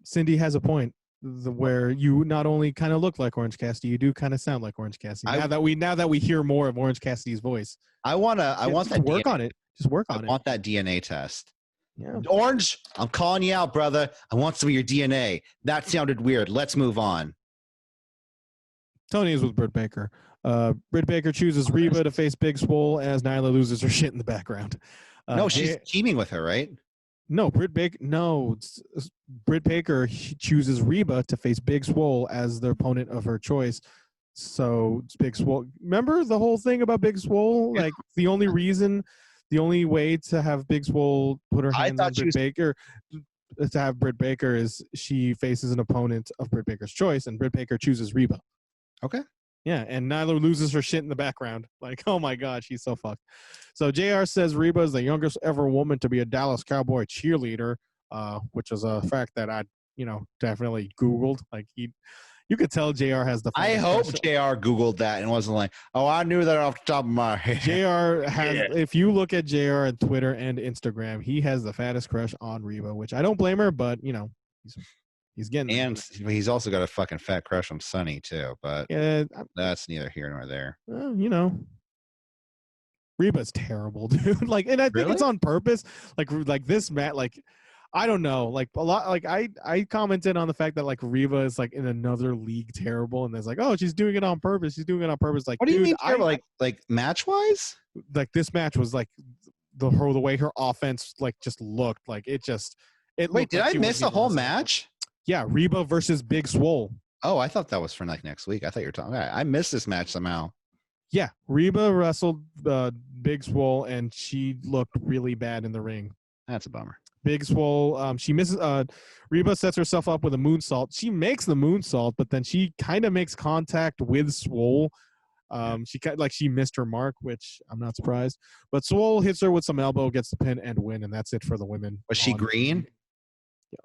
Cindy has a point. Where you not only kind of look like Orange Cassidy, you do kind of sound like Orange Cassidy. Now that we hear more of Orange Cassidy's voice, I want that work on it. Just work on it. I want that DNA test. Yeah. Orange, I'm calling you out, brother. I want some of your DNA. That sounded weird. Let's move on. Tony is with Britt Baker. Britt Baker chooses Reba to face Big Swole as Nyla loses her shit in the background. No, she's teaming with her, right? No, Britt Baker chooses Reba to face Big Swole as the opponent of her choice. So Big Swole. Remember the whole thing about Big Swole? Like the only way to have Big Swole put her hands on Britt Baker, to have Britt Baker, is she faces an opponent of Britt Baker's choice, and Britt Baker chooses Reba. Okay. Yeah, and Nyla loses her shit in the background. Like, oh my God, she's so fucked. So JR says Reba is the youngest ever woman to be a Dallas Cowboy cheerleader, which is a fact that I, definitely Googled. Like you could tell JR has the. I hope JR Googled that and wasn't like, oh, I knew that off the top of my head. JR has. Yeah. If you look at JR on Twitter and Instagram, he has the fattest crush on Reba, which I don't blame her, but he's getting. And he's also got a fucking fat crush on Sunny too, but that's neither here nor there. Reba's terrible, dude. Like, and I think it's on purpose. Like this Matt, like, I don't know. Like a lot. Like I commented on the fact that like Reba is like in another league terrible, and there's like, oh, she's doing it on purpose. She's doing it on purpose. Like, what do you mean terrible? Like match wise? Like this match was like the way her offense like just looked like it just. Wait, did I miss a whole match? Yeah, Reba versus Big Swole. Oh, I thought that was for like next week. I thought you were talking. I missed this match somehow. Yeah, Reba wrestled Big Swole, and she looked really bad in the ring. That's a bummer. Big Swole, she misses. Reba sets herself up with a moonsault. She makes the moonsault, but then she kind of makes contact with Swole. She missed her mark, which I'm not surprised. But Swole hits her with some elbow, gets the pin and win, and that's it for the women. Was she green?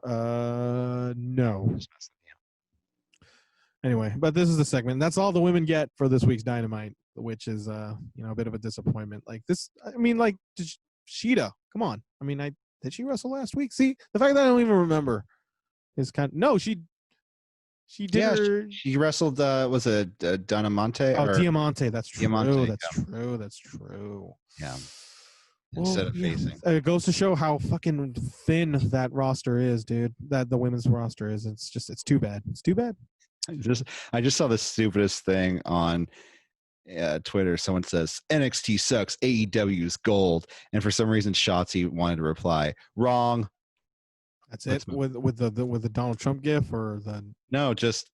No. Anyway, but this is the segment. That's all the women get for this week's Dynamite, which is a bit of a disappointment. Like this, I mean, like Sheeta, come on. I mean, did she wrestle last week? See, the fact that I don't even remember is kind of no. She did. Yeah, she wrestled. Was it Diamante? Oh, Diamante. That's true. Diamante, That's true. Yeah. Instead of facing. It goes to show how fucking thin that roster is, dude. That the women's roster is. It's too bad. It's too bad. I just saw the stupidest thing on Twitter. Someone says NXT sucks, AEW is gold, and for some reason Shotzi wanted to reply wrong. That's it with the Donald Trump gif or the no, just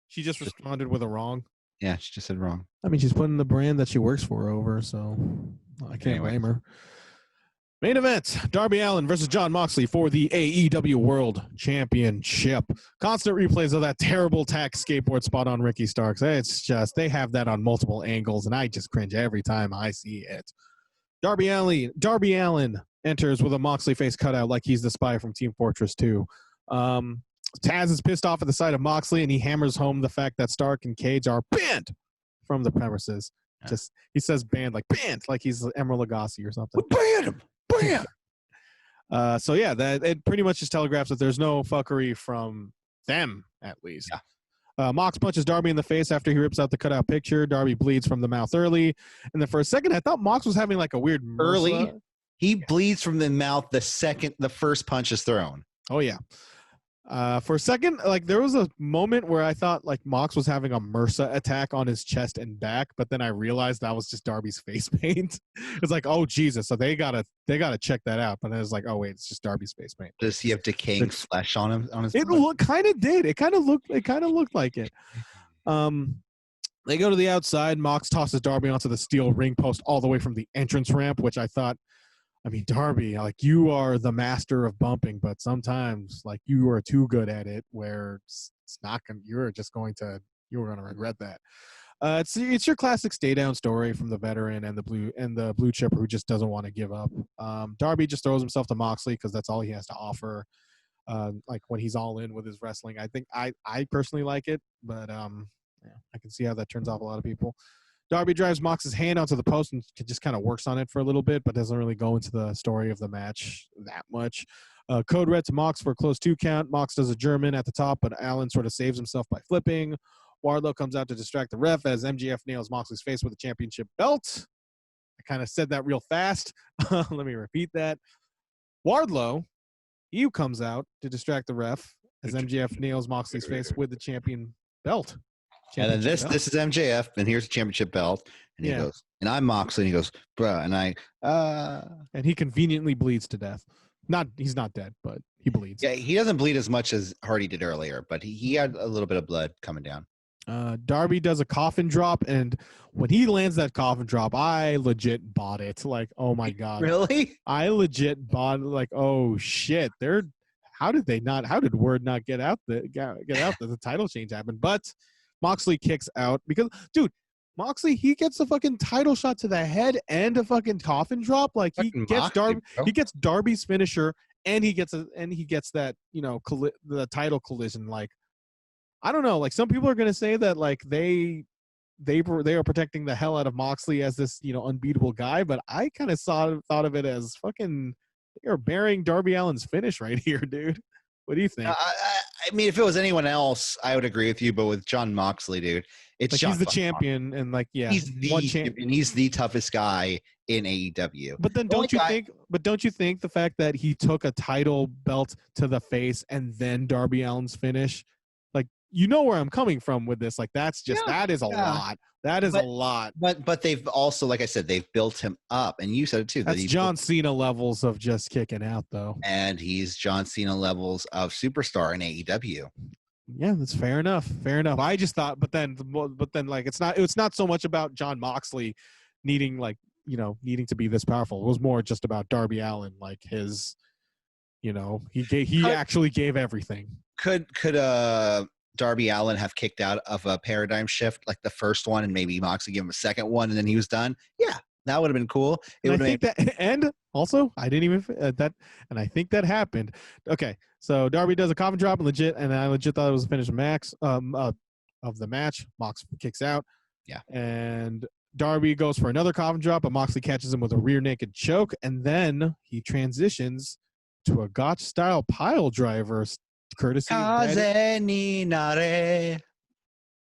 She just responded with a wrong. Yeah, she just said wrong. I mean, she's putting the brand that she works for over, so I can't blame her. Main event, Darby Allin versus Jon Moxley for the AEW World Championship. Constant replays of that terrible tack skateboard spot on Ricky Starks. It's just, they have that on multiple angles, and I just cringe every time I see it. Darby Allin enters with a Moxley face cutout like he's the spy from Team Fortress 2. Taz is pissed off at the sight of Moxley, and he hammers home the fact that Stark and Cage are banned from the premises. Yeah. Just he says banned like he's Emeril Lagasse or something. We banned him. Bam. So yeah, that it pretty much just telegraphs that there's no fuckery from them, at least. Yeah. Mox punches Darby in the face after he rips out the cutout picture. Darby bleeds from the mouth early. And then for a second, I thought Mox was having like a weird early. He bleeds from the mouth the first punch is thrown. Oh yeah. For a second, like there was a moment where I thought like Mox was having a MRSA attack on his chest and back, but then I realized that was just Darby's face paint. It's like, oh Jesus, so they gotta check that out. But then it's like, oh wait, it's just Darby's face paint. Does he have decaying flesh on him? On his it kind of did. It kind of looked like it. They go to the outside. Mox tosses Darby onto the steel ring post all the way from the entrance ramp, which I thought. I mean, Darby, like you are the master of bumping, but sometimes like you are too good at it where it's not going you're going to regret that. It's your classic stay down story from the veteran and the blue chipper who just doesn't want to give up. Darby just throws himself to Moxley because that's all he has to offer. Like when he's all in with his wrestling, I think I personally like it, but yeah, I can see how that turns off a lot of people. Darby drives Mox's hand onto the post and just kind of works on it for a little bit, but doesn't really go into the story of the match that much. Code red to Mox for a close 2 count. Mox does a German at the top, but Allin sort of saves himself by flipping. Wardlow comes out to distract the ref as MJF nails Moxley's face with a championship belt. I kind of said that real fast. Let me repeat that. Wardlow, you comes out to distract the ref as MJF nails Moxley's face with the champion belt. And then this is MJF, and here's the championship belt. And he goes, and I'm Moxley, and he goes, bruh, and and he conveniently bleeds to death. He's not dead, but he bleeds. Yeah, he doesn't bleed as much as Hardy did earlier, but he had a little bit of blood coming down. Darby does a coffin drop, and when he lands that coffin drop, I legit bought it. Like, oh my God. Really? I legit bought it, like, oh shit. How did word not get out that the title change happened? But Moxley kicks out because, dude, Moxley, he gets a fucking title shot to the head and a fucking coffin drop. Like he gets Darby's finisher, and he gets that, the title collision. Like, I don't know. Like some people are gonna say that like they are protecting the hell out of Moxley as this unbeatable guy, but I kind of thought of it as fucking they're burying Darby Allin's finish right here, dude. What do you think? I mean, if it was anyone else, I would agree with you. But with Jon Moxley, dude, it's like he's the champion, and like he's the champion. He's the toughest guy in AEW. But then don't you think the fact that he took a title belt to the face and then Darby Allin's finish, like where I'm coming from with this, like that is a lot. That is a lot. But they've also, like I said, they've built him up, and you said it too. That's John Cena levels of just kicking out, though. And he's John Cena levels of superstar in AEW. Yeah, that's fair enough. Fair enough. I just thought, but then, like it's not so much about Jon Moxley needing to be this powerful. It was more just about Darby Allin, like his, he actually gave everything. Could Darby Allin have kicked out of a paradigm shift like the first one, and maybe Moxley give him a second one, and then he was done? Yeah, that would have been cool. And also I didn't even that, and I think that happened. Okay, so Darby does a coffin drop, and I legit thought it was the finish of the match. Mox kicks out. Yeah, and Darby goes for another coffin drop, but Moxley catches him with a rear naked choke, and then he transitions to a Gotch style pile driver. Courtesy of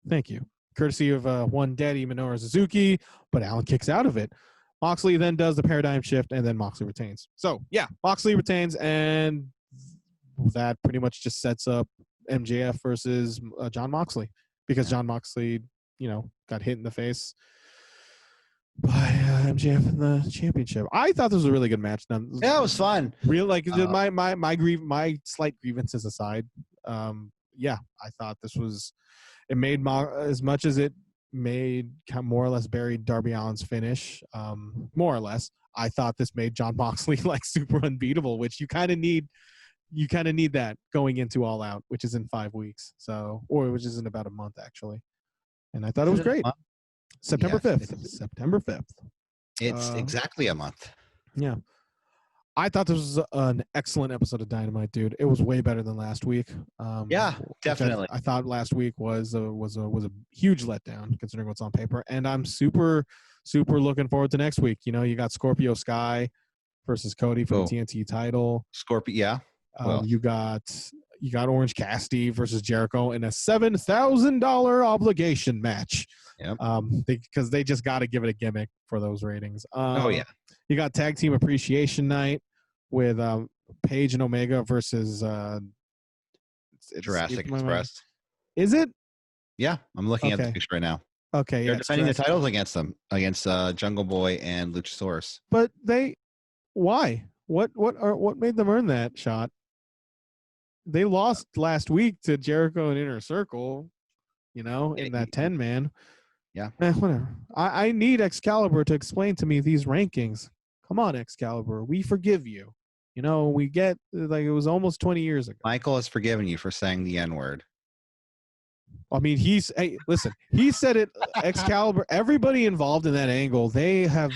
Thank you. Courtesy of one Daddy Minoru Suzuki, but Allin kicks out of it. Moxley then does the paradigm shift, and then Moxley retains. So, yeah, Moxley retains, and that pretty much just sets up MJF versus Jon Moxley, because Jon Moxley, got hit in the face by MJF in the championship. I thought this was a really good match. Yeah, it was fun. My slight grievances aside, I thought this was it made as much as it made more or less buried Darby Allin's finish, more or less. I thought this made Jon Moxley like super unbeatable, which you kind of need. You kind of need that going into All Out, which is in 5 weeks, which is in about a month actually. And I thought it was great. September 5th. September 5th. It's exactly a month. Yeah. I thought this was an excellent episode of Dynamite, dude. It was way better than last week. Yeah, definitely. I thought last week was a huge letdown considering what's on paper, and I'm super looking forward to next week. You know, you got Scorpio Sky versus Cody for the TNT title. Scorpio, yeah. You got Orange Cassidy versus Jericho in a $7,000 obligation match. Yep. Because they just got to give it a gimmick for those ratings. Yeah. You got Tag Team Appreciation Night with Paige and Omega versus Jurassic Express. Is it? Yeah, I'm looking at the picture right now. Okay, they're defending the titles against Jungle Boy and Luchasaurus. But why? What made them earn that shot? They lost last week to Jericho and Inner Circle, you know, in that 10-man. Yeah. Whatever. I need Excalibur to explain to me these rankings. Come on, Excalibur. We forgive you. You know, we get, like, it was almost 20 years ago. Michael has forgiven you for saying the N-word. I mean, hey, listen, he said it, Excalibur, everybody involved in that angle, they have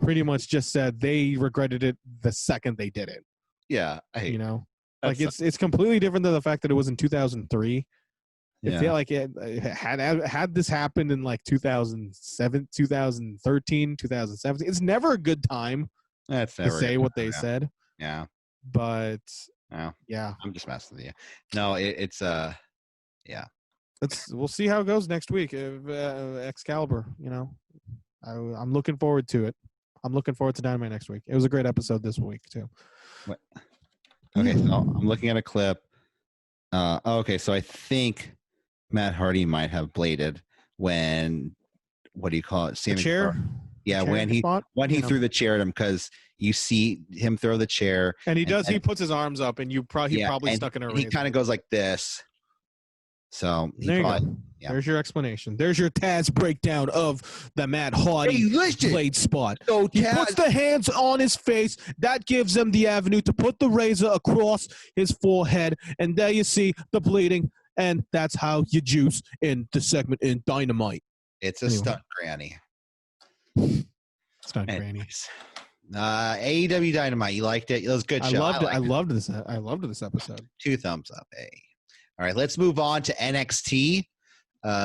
pretty much just said they regretted it the second they did it. Yeah. You know? Like it's completely different than the fact that it was in 2003. Yeah. If they like had this happened in like 2007, 2013, 2017, it's never a good time to say what they said. Yeah. But yeah, I'm just messing with you. No, it's yeah. We'll see how it goes next week. Excalibur, you know, I'm looking forward to it. I'm looking forward to Dynamite next week. It was a great episode this week too. What? Okay, so I'm looking at a clip. Okay, so I think Matt Hardy might have bladed when, what do you call it? The chair? Yeah, when he threw the chair at him, because you see him throw the chair. And he puts his arms up, and he probably stuck in a razor. He kind of goes like this. So there's your explanation. There's your Taz breakdown of the Matt Hardy blade spot. So he puts the hands on his face. That gives him the avenue to put the razor across his forehead. And there you see the bleeding. And that's how you juice in the segment in Dynamite. It's a stunt granny. Stunt granny. AEW Dynamite. You liked it? It was a good show. I loved this episode. 2 thumbs up. Hey. All right, let's move on to NXT.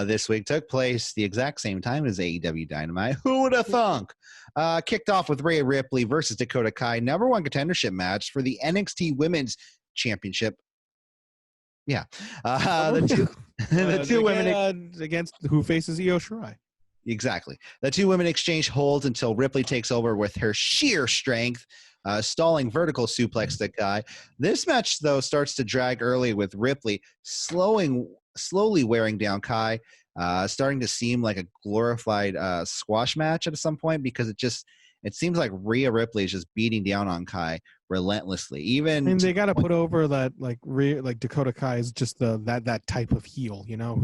This week took place the exact same time as AEW Dynamite. Who would have thunk? Kicked off with Rhea Ripley versus Dakota Kai, number 1 contendership match for the NXT Women's Championship. Yeah, the two women against who faces Io Shirai. Exactly. The 2 women exchange holds until Ripley takes over with her sheer strength, stalling vertical suplex the guy. This match, though, starts to drag early with Ripley slowly wearing down Kai, starting to seem like a glorified squash match at some point, because it seems like Rhea Ripley is just beating down on Kai relentlessly. They got to put over that like Dakota Kai is just that type of heel, you know,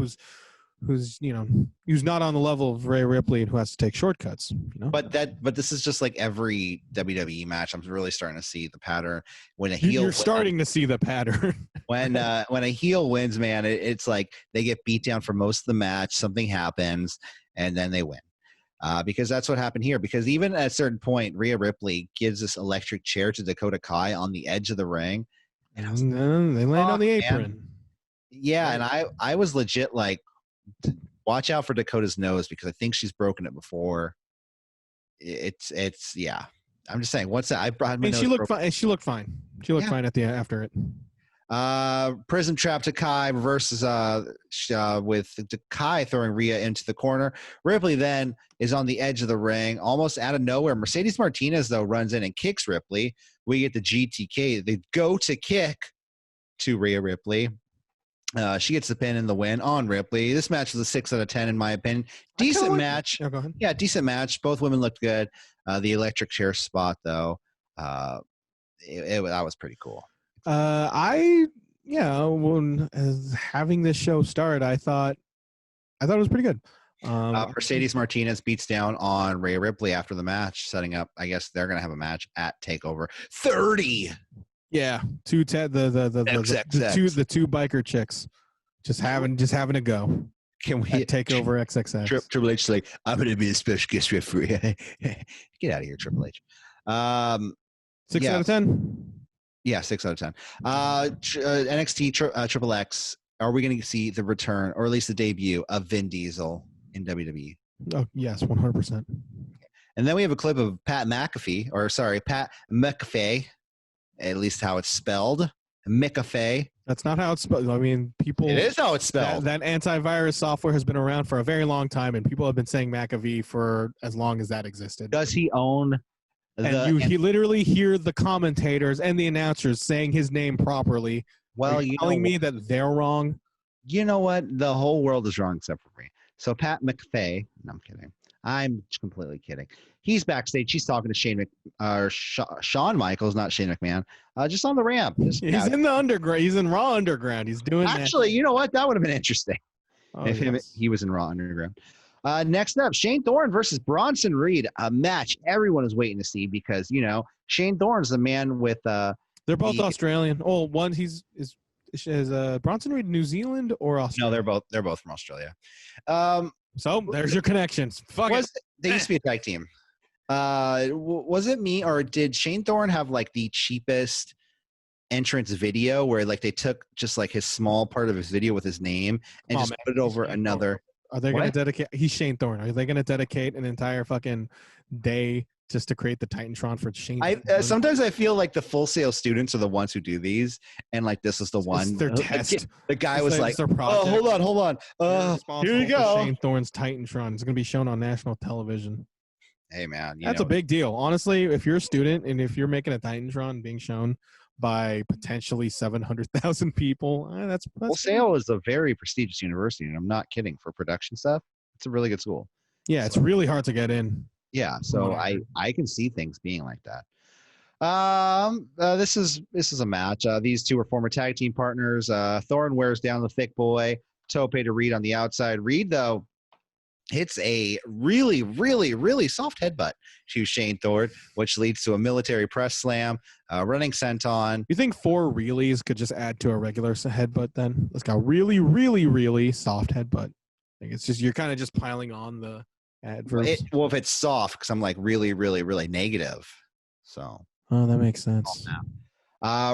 who's not on the level of Rhea Ripley and who has to take shortcuts, you know. But this is just like every WWE match. I'm really starting to see the pattern when a heel. You're starting to see the pattern when a heel wins, man. It's like they get beat down for most of the match. Something happens, and then they win. Because that's what happened here. Because even at a certain point, Rhea Ripley gives this electric chair to Dakota Kai on the edge of the ring, and they land on the apron. Man. Yeah, and I was legit like, watch out for Dakota's nose, because I think she's broken it before. It's yeah. I'm just saying. Once I brought my nose, she looked fine. She looked fine. She looked fine after it. Prison trap to Kai versus with Kai throwing Rhea into the corner. Ripley then is on the edge of the ring, almost out of nowhere. Mercedes Martinez though runs in and kicks Ripley. We get the GTK. They go to kick to Rhea Ripley. She gets the pin and the win on Ripley. This match was a 6 out of 10 in my opinion. Decent match. Oh, go ahead. Yeah, decent match. Both women looked good. The electric chair spot though, that was pretty cool. When having this show start, I thought I thought it was pretty good. Mercedes Martinez beats down on Rhea Ripley after the match, setting up. I guess they're gonna have a match at Takeover 30. Yeah, the two biker chicks just having a go. Can we take over XXX? Triple H is like, I'm going to be a special guest referee. Get out of here, Triple H. 6 out of 10. Yeah, 6 out of 10. NXT Triple X. Are we going to see the return, or at least the debut of Vin Diesel in WWE? Oh yes, 100%. And then we have a clip of Pat McAfee, Pat McAfee, at least how it's spelled. McAfee. That's not how it's spelled. I mean, people. It is how it's spelled. That antivirus software has been around for a very long time, and people have been saying McAfee for as long as that existed. Does he own? You literally hear the commentators and the announcers saying his name properly. Well, you telling me that they're wrong. You know what? The whole world is wrong except for me. So Pat McAfee. No, I'm kidding. I'm completely kidding. He's backstage. He's talking to Shawn Michaels, not Shane McMahon, just on the ramp. He's in the underground. He's in Raw Underground. He's doing Actually, you know what? That would have been interesting if he was in Raw Underground. Next up, Shane Thorne versus Bronson Reed, a match everyone is waiting to see because, Shane Thorne's the man with they're both Australian. Oh, one is Bronson Reed New Zealand or Australia? No, they're both from Australia. So there's your connections. They used to be a tag team. Was it me, or did Shane Thorne have like the cheapest entrance video where like they took just like his small part of his video with his name and put it over another? Are they going to dedicate? He's Shane Thorne. Are they going to dedicate an entire fucking day just to create the Titantron for Shane? Sometimes I feel like the Full Sail students are the ones who do these, and like this is the one. It's their test. The guy was like, "Oh, hold on. Here you go." Shane Thorne's Titantron. It's going to be shown on national television. Hey man, that's a big deal. Honestly, if you're a student and if you're making a Titantron being shown by potentially 700,000 people, that's Full Sail is a very prestigious university, and I'm not kidding. For production stuff, it's a really good school. Yeah, it's really hard to get in. Yeah, so I can see things being like that. This is a match. These two are former tag team partners. Thorne wears down the thick boy. Tope to Reed on the outside. Reed though hits a really, really, really soft headbutt to Shane Thorne, which leads to a military press slam, running senton. You think 4 reallys could just add to a regular headbutt then? Let's go really, really, really soft headbutt. It's just you're kind of just piling on the adverbs. Well, if it's soft, because I'm like really, really, really negative. So. Oh, that makes sense.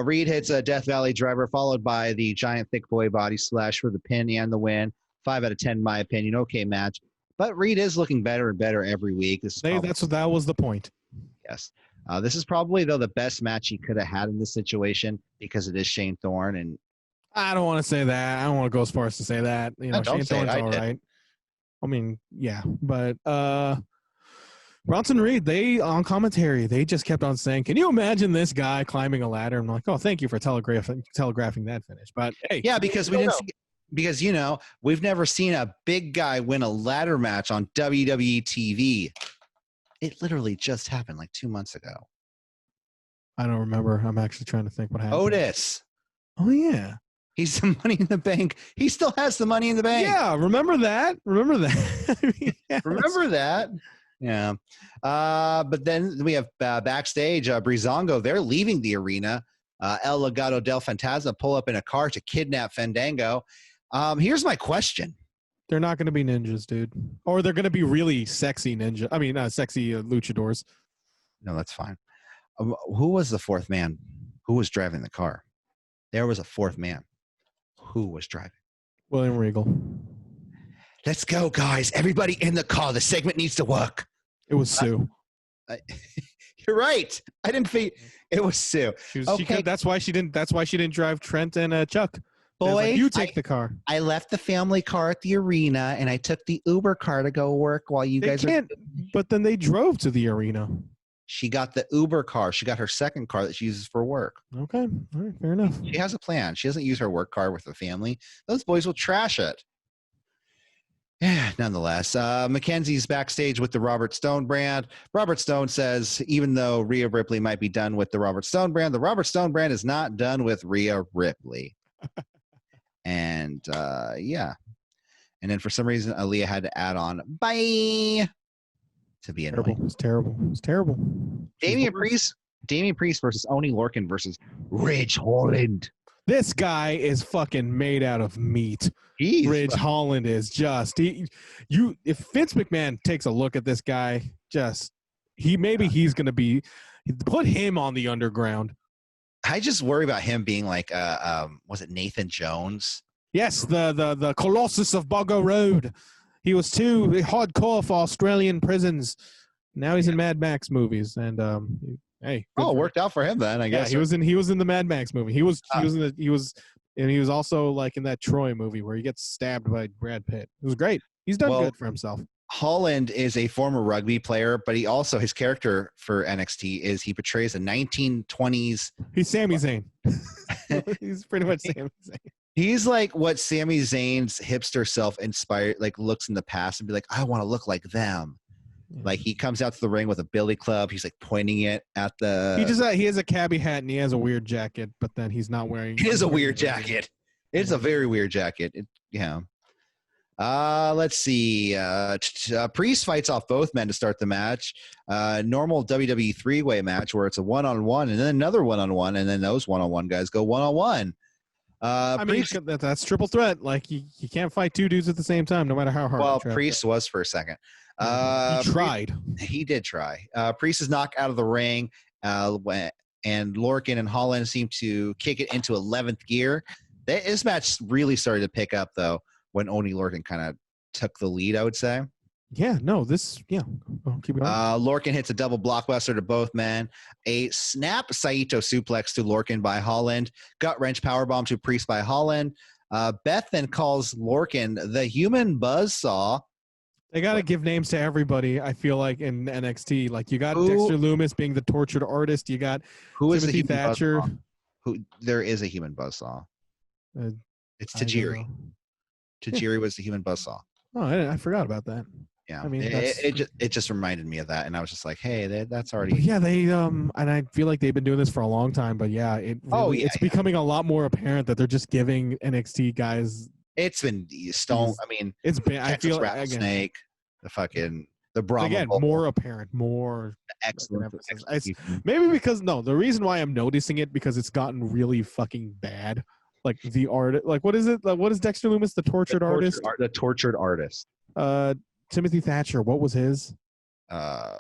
Reed hits a Death Valley driver, followed by the giant thick boy body slash for the pin and the win. 5 out of 10, in my opinion. Okay match. But Reed is looking better and better every week. That was the point. Yes. This is probably, though, the best match he could have had in this situation because it is Shane Thorne. And I don't want to say that. I don't want to go as far as to say that. Shane Thorne's all right. I mean, yeah. But Bronson Reed, on commentary, they just kept on saying, can you imagine this guy climbing a ladder? I'm like, oh, thank you for telegraphing that finish. But, hey. Yeah, because we didn't see Because, we've never seen a big guy win a ladder match on WWE TV. It literally just happened like 2 months ago. I don't remember. I'm actually trying to think what happened. Otis. Oh, yeah. He's the Money in the Bank. He still has the Money in the Bank. Yeah, remember that. Remember that. Yeah. But then we have backstage, Breezango. They're leaving the arena. El Legado del Fantasma pull up in a car to kidnap Fandango. Here's my question. They're not going to be ninjas, dude. Or they're going to be really sexy sexy luchadors. No, that's fine. Who was the fourth man? Who was driving the car? There was a fourth man. Who was driving? William Regal. Let's go, guys. Everybody in the car. The segment needs to work. It was Sue. You're right. I didn't think it was Sue. That's why she didn't drive Trent and Chuck. Boy, like, you take the car. I left the family car at the arena, and I took the Uber car to go work while you guys are. But then they drove to the arena. She got the Uber car. She got her second car that she uses for work. Okay. All right. Fair enough. She has a plan. She doesn't use her work car with the family. Those boys will trash it. Nonetheless, Mackenzie's backstage with the Robert Stone brand. Robert Stone says, even though Rhea Ripley might be done with the Robert Stone brand, the Robert Stone brand is not done with Rhea Ripley. And, yeah. And then for some reason, Aaliyah had to add on "bye" to be annoying. It's terrible. Damian Priest versus Oni Lorcan versus Ridge Holland. This guy is fucking made out of meat. Ridge Holland is just if Vince McMahon takes a look at this guy, he's gonna be put him on the underground. I just worry about him being like was it Nathan Jones? Yes, the Colossus of Boggo Road. He was too hardcore for Australian prisons. Now he's in Mad Max movies, and hey, it worked out for him then. I guess. Yeah, he was in the Mad Max movie. He was also like in that Troy movie where he gets stabbed by Brad Pitt. It was great. He's done good for himself. Holland is a former rugby player, but his character for NXT is he portrays a 1920s. He's Sami Zayn. He's pretty much Sami Zayn. He's like what Sami Zayn's hipster self inspired, like looks in the past and be like, I want to look like them. Like he comes out to the ring with a billy club. He's like pointing it at the. He has a cabbie hat and he has a weird jacket, but then he's not wearing. It is a weird jacket. It's a very weird jacket. Let's see. Priest fights off both men to start the match. Normal WWE three-way match where it's a one-on-one and then another one-on-one, and then those one-on-one guys go one-on-one. That's triple threat. Like you can't fight two dudes at the same time, no matter how hard. Well, Priest was for a second. He tried. He did try. Priest is knocked out of the ring, and Lorcan and Holland seem to kick it into 11th gear. This match really started to pick up though when Oni Lorcan kind of took the lead, I would say. Yeah, no, keep it on. Lorcan hits a double blockbuster to both men. A snap Saito suplex to Lorcan by Holland. Gut wrench powerbomb to Priest by Holland. Beth then calls Lorcan the human buzzsaw. They got to give names to everybody, I feel like, in NXT. Like, you got Dexter Loomis being the tortured artist. You got Timothy Thatcher. There is a human buzzsaw. It's Tajiri. Tajiri was the human buzzsaw. Oh, I forgot about that. Yeah, I mean, it just reminded me of that, and I was just like, hey, that's already. Yeah, and I feel like they've been doing this for a long time, but yeah, it's becoming a lot more apparent that they're just giving NXT guys. It's been stone. I mean, it's been. I feel Rattlesnake, the Brahma. Again, more apparent, more excellent. Maybe because the reason why I'm noticing it because it's gotten really fucking bad. Like the art, like what is it? What is Dexter Loomis, the tortured artist? The tortured artist. Timothy Thatcher. What was his? I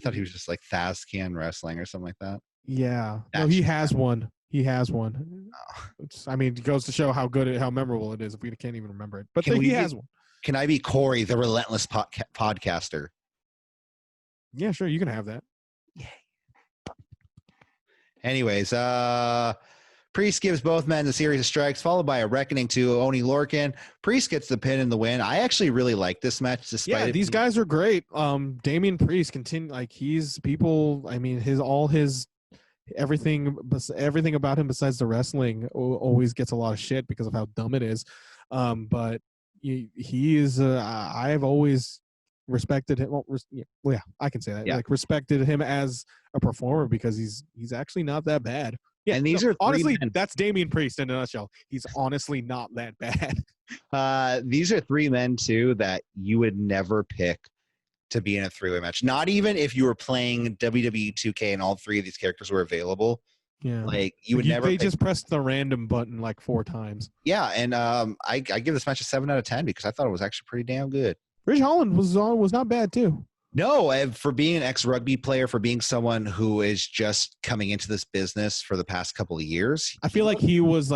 thought he was just like Thazcan Wrestling or something like that. Yeah. No, he has one. He has one. Oh. I mean, it goes to show how memorable it is if we can't even remember it. But he has one. Can I be Corey, the relentless podcaster? Yeah, sure. You can have that. Yay. Anyways, Priest gives both men a series of strikes, followed by a reckoning to Oni Lorcan. Priest gets the pin and the win. I actually really like this match. Despite these guys are great. Damian Priest everything about him besides the wrestling always gets a lot of shit because of how dumb it is. But he is. I've always respected him. Well, I can say that. Yeah. Like respected him as a performer because he's actually not that bad. Yeah, and these are honestly that's Damian Priest in a nutshell. He's honestly not that bad. These are three men too that you would never pick to be in a three-way match. Not even if you were playing WWE 2K and all three of these characters were available. Yeah, like you would never. They just pressed the random button like 4 times. Yeah, and I give this match a 7 out of 10 because I thought it was actually pretty damn good. Ridge Holland was not bad too. No, for being an ex-rugby player, for being someone who is just coming into this business for the past couple of years. I feel like he was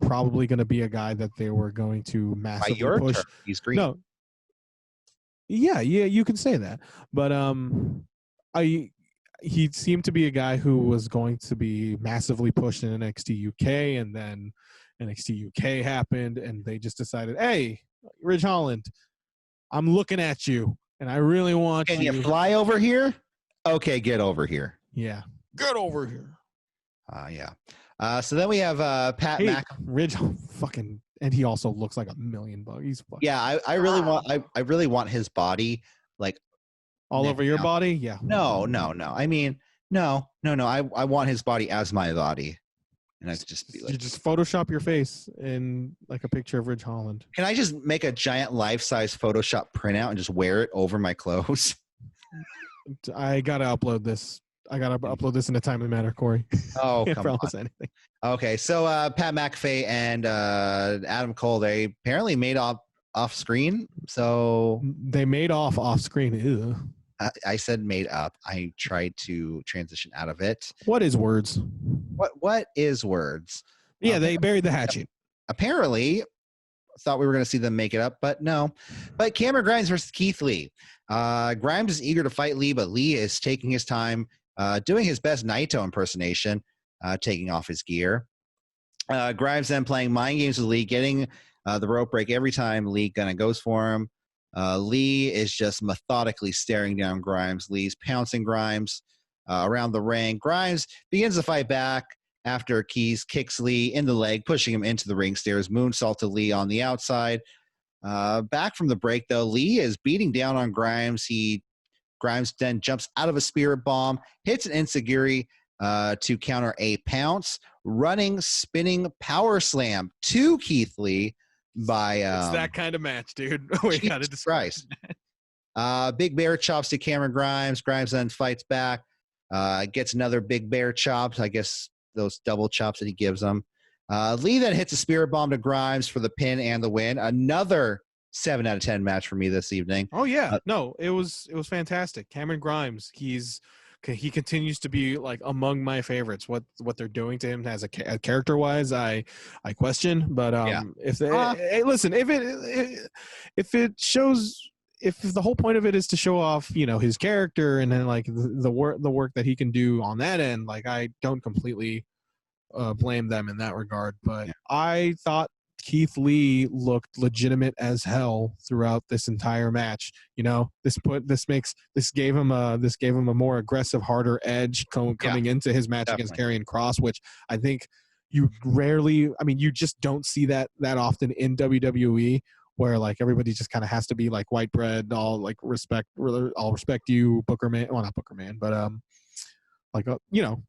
probably going to be a guy that they were going to massively push. He's green. No. Yeah, you can say that. But he seemed to be a guy who was going to be massively pushed in NXT UK, and then NXT UK happened, and they just decided, hey, Ridge Holland, I'm looking at you. And I really want you. Can you fly over here? Okay, get over here. Yeah. Get over here. Yeah. So then we have Pat Mac. Ridge fucking, and he also looks like $1 million. He's fucking. Yeah, I really want his body like all over your body. Yeah. No. I mean, no. I want his body as my body. And I'd just be like, you just Photoshop your face in like a picture of Ridge Holland. Can I just make a giant life-size Photoshop printout and just wear it over my clothes? I gotta upload this. I gotta upload this in a timely manner, Corey. Oh, Can't come on. Anything. Okay, so Pat McAfee and Adam Cole, they apparently made off screen. So they made off screen. Ew. I said made up. I tried to transition out of it. What is words? What is words? Yeah, they buried the hatchet. Apparently, thought we were going to see them make it up, but no. But Cameron Grimes versus Keith Lee. Grimes is eager to fight Lee, but Lee is taking his time, doing his best Naito impersonation, taking off his gear. Grimes then playing mind games with Lee, getting the rope break every time Lee kind of goes for him. Lee is just methodically staring down Grimes. Lee's pouncing Grimes around the ring. Grimes begins to fight back after Keys kicks Lee in the leg, pushing him into the ring stairs. Moonsault to Lee on the outside. Back from the break, though, Lee is beating down on Grimes. Grimes then jumps out of a spirit bomb, hits an enziguri to counter a pounce. Running, spinning power slam to Keith Lee. By it's that kind of match, dude. We got to describe. Big bear chops to Cameron Grimes. Grimes then fights back. Gets another big bear chops. I guess those double chops that he gives him. Lee then hits a spirit bomb to Grimes for the pin and the win. Another 7 out of 10 match for me this evening. Oh yeah, no, it was fantastic. Cameron Grimes, he continues to be like among my favorites. What they're doing to him as a character wise, I question. But if they hey, listen, if it shows, if the whole point of it is to show off, his character and then like the work that he can do on that end, like I don't completely blame them in that regard. But I thought Keith Lee looked legitimate as hell throughout this entire match. This gave him a more aggressive, harder edge coming into his match against Karrion Kross, which I think you just don't see that often in WWE, where like everybody just kind of has to be like white bread, all like I'll respect you, Booker Man. Well, not Booker Man, but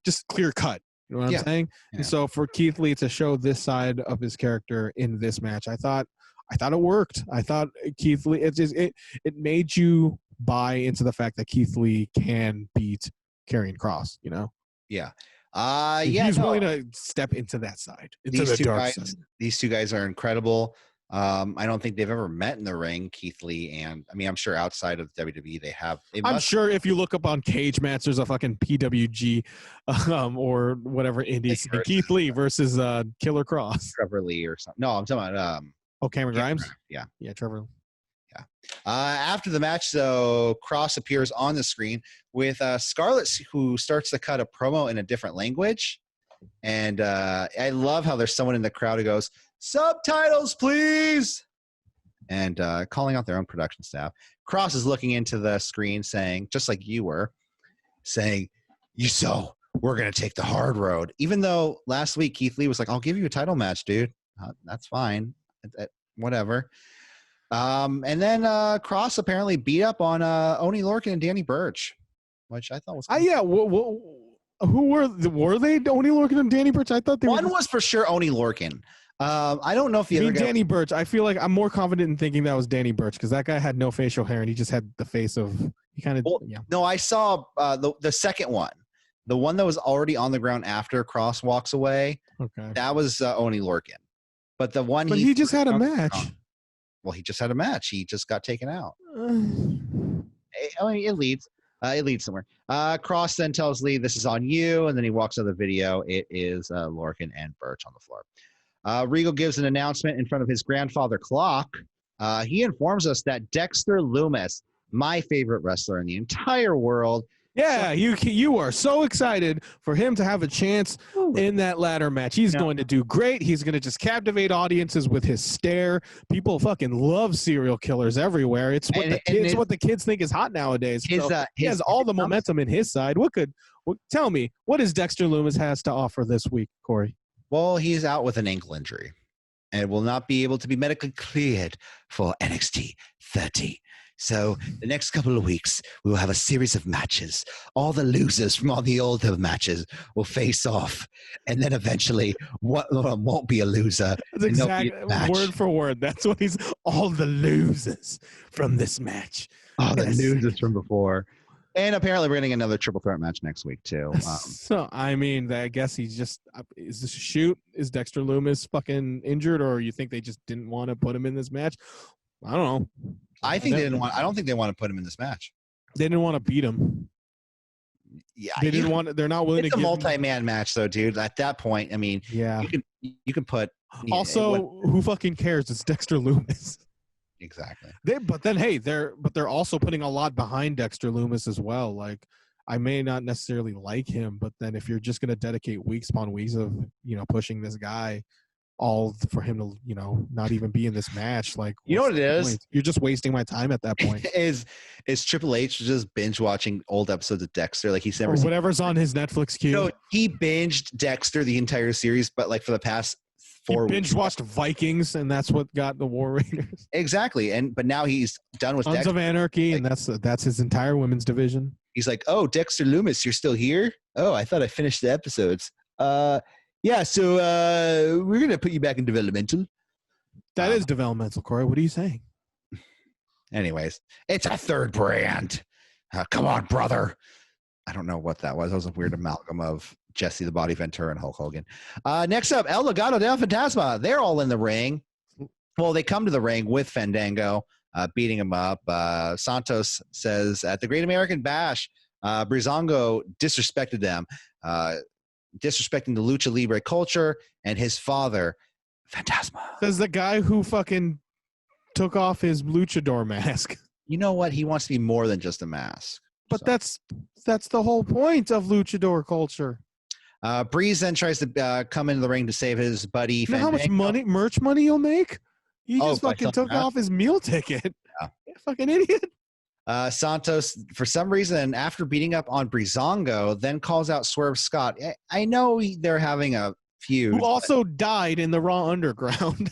just clear cut. You know what I'm saying? Yeah. And so for Keith Lee to show this side of his character in this match, I thought it worked. I thought Keith Lee, it made you buy into the fact that Keith Lee can beat Karrion Kross, Yeah. He's willing to step into that side, into the dark side. These two guys are incredible. I don't think they've ever met in the ring, Keith Lee, and I'm sure outside of WWE they have. I'm sure if you look up on Cage Match, there's a fucking PWG or whatever indies. Keith Lee versus Killer Kross. Trevor Lee or something. No, I'm talking about Cameron Grimes? Yeah, Trevor. Yeah. After the match, though, Kross appears on the screen with Scarlett, who starts to cut a promo in a different language. And I love how there's someone in the crowd who goes, "Subtitles, please!" And calling out their own production staff. Kross is looking into the screen saying, just like you were, saying, we're going to take the hard road. Even though last week Keith Lee was like, "I'll give you a title match, dude. That's fine. Whatever." And then Kross apparently beat up on Oney Lorcan and Danny Burch, which I thought was cool. Yeah. Who were they? Oney Lorcan and Danny Burch? I thought one was for sure Oney Lorcan. I don't know if the other guy Danny Burch. I feel like I'm more confident in thinking that was Danny Burch because that guy had no facial hair and he just had the face of No, I saw the second one, the one that was already on the ground after Kross walks away. Okay, that was Oney Lorcan, but the one he just had a match. Well, he just had a match. He just got taken out. It leads. It leads somewhere. Kross then tells Lee, "This is on you," and then he walks out of the video. It is Lorcan and Burch on the floor. Regal gives an announcement in front of his grandfather clock. He informs us that Dexter Lumis, my favorite wrestler in the entire world. Yeah, you are so excited for him to have a chance in that ladder match. He's going to do great. He's going to just captivate audiences with his stare. People fucking love serial killers everywhere. It's what the kids think is hot nowadays. He has all the momentum in his side. Tell me, what does Dexter Lumis has to offer this week, Corey? Well, he's out with an ankle injury and will not be able to be medically cleared for NXT 30. So the next couple of weeks, we will have a series of matches. All the losers from all the older matches will face off. And then eventually, one won't be a loser. That's exactly word for word. That's what he's all the losers from this match. All the losers from before. And apparently, we're getting another triple threat match next week, too. So, I mean, I guess he's just, is this a shoot? Is Dexter Lumis fucking injured, or you think they just didn't want to put him in this match? I don't know. I don't think they want to put him in this match. They didn't want to beat him. Yeah. They're not willing to give him. It's a multi-man match, though, dude. At that point, I mean, yeah. You can put. Also, who fucking cares? It's Dexter Lumis. Exactly. But then, hey, they're also putting a lot behind Dexter Lumis as well. Like, I may not necessarily like him, but then if you're just going to dedicate weeks upon weeks of pushing this guy, all for him to not even be in this match, like, you know what it is? Point? You're just wasting my time at that point. is Triple H just binge watching old episodes of Dexter? Like he's never seen whatever's on his Netflix queue. He binged Dexter the entire series, but like for the past 4 weeks. Binge watched Vikings, and that's what got the War Raiders. Exactly, but now he's done with Sons Dexter. of Anarchy, and that's his entire women's division. He's like, oh, Dexter Lumis, you're still here? Oh, I thought I finished the episodes. Yeah, so we're gonna put you back in developmental. That is developmental, Corey. What are you saying? Anyways, it's a third brand. Come on, brother. I don't know what that was. That was a weird amalgam of Jesse the Body Ventura and Hulk Hogan. Next up, El Legado del Fantasma. They're all in the ring. Well, they come to the ring with Fandango, beating him up. Santos says at the Great American Bash, Breezango disrespected them, disrespecting the Lucha Libre culture and his father, Fantasma. Says the guy who fucking took off his luchador mask. You know what? He wants to be more than just a mask. But that's the whole point of luchador culture. Breeze then tries to come into the ring to save his buddy. You know how much merch money you'll make? He just fucking took off his meal ticket. Yeah. Fucking idiot. Santos, for some reason, after beating up on Breezango, then calls out Swerve Scott. I know they're having a feud. Who also died in the Raw Underground.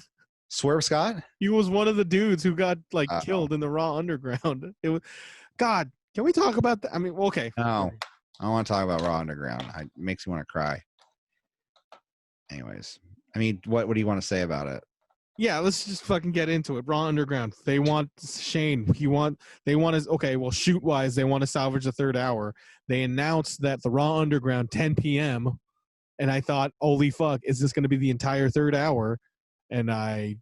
Swerve Scott? He was one of the dudes who got killed in the Raw Underground. It was God. Can we talk about that? I mean, okay. No, I don't want to talk about Raw Underground. It makes me want to cry. Anyways, I mean, what do you want to say about it? Yeah, let's just fucking get into it. Raw Underground. They want Shane. They want his, okay, well, shoot-wise, they want to salvage the third hour. They announced that the Raw Underground, 10 p.m., and I thought, holy fuck, is this going to be the entire third hour? And I,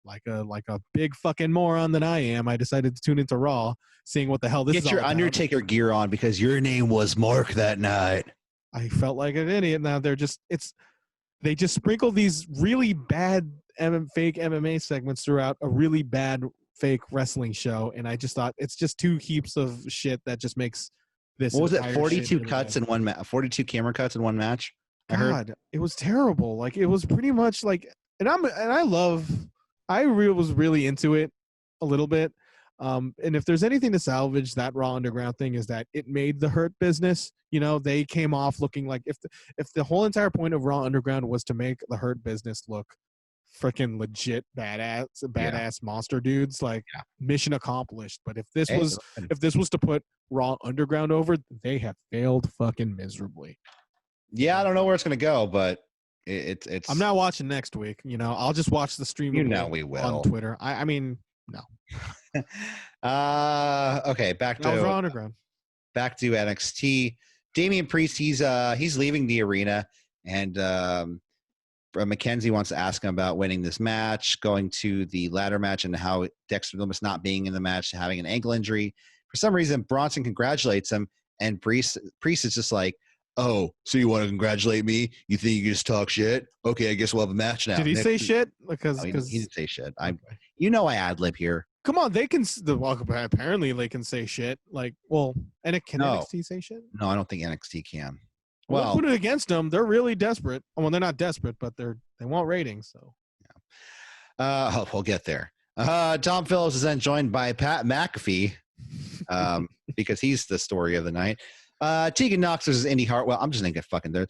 like a big fucking moron that I am, I decided to tune into Raw, seeing what the hell this is all about. Get your Undertaker gear on because your name was Mark that night. I felt like an idiot. Now they just sprinkle these really bad fake MMA segments throughout a really bad fake wrestling show, and I just thought it's just two heaps of shit that just makes this. What was it? 42 cuts in one match. 42 camera cuts in one match. God, it was terrible. Like it was pretty much like, I was really into it a little bit. And if there's anything to salvage that Raw Underground thing is that it made the Hurt Business. They came off looking like if the whole entire point of Raw Underground was to make the Hurt Business look freaking legit badass monster dudes, mission accomplished. But if this was to put Raw Underground over, they have failed fucking miserably. Yeah, I don't know where it's gonna go, but it's. I'm not watching next week. I'll just watch the stream. We will on Twitter. I mean, no. Okay, back to Raw Underground. Back to NXT. Damian Priest, he's leaving the arena, and Mackenzie wants to ask him about winning this match, going to the ladder match, and how Dexter Lumis not being in the match, having an ankle injury. For some reason, Bronson congratulates him, and Priest is just like, oh, so you want to congratulate me? You think you can just talk shit? Okay, I guess we'll have a match now. Did he say shit? Because he didn't say shit. I ad-lib here. Come on, they can. Apparently, they can say shit. And can NXT say shit? No, I don't think NXT can. Well, put it against them. They're really desperate. Well, they're not desperate, but they want ratings. So, yeah. We'll get there. Tom Phillips is then joined by Pat McAfee, because he's the story of the night. Tegan Knox versus Indy Hartwell. I'm just gonna get fucking there.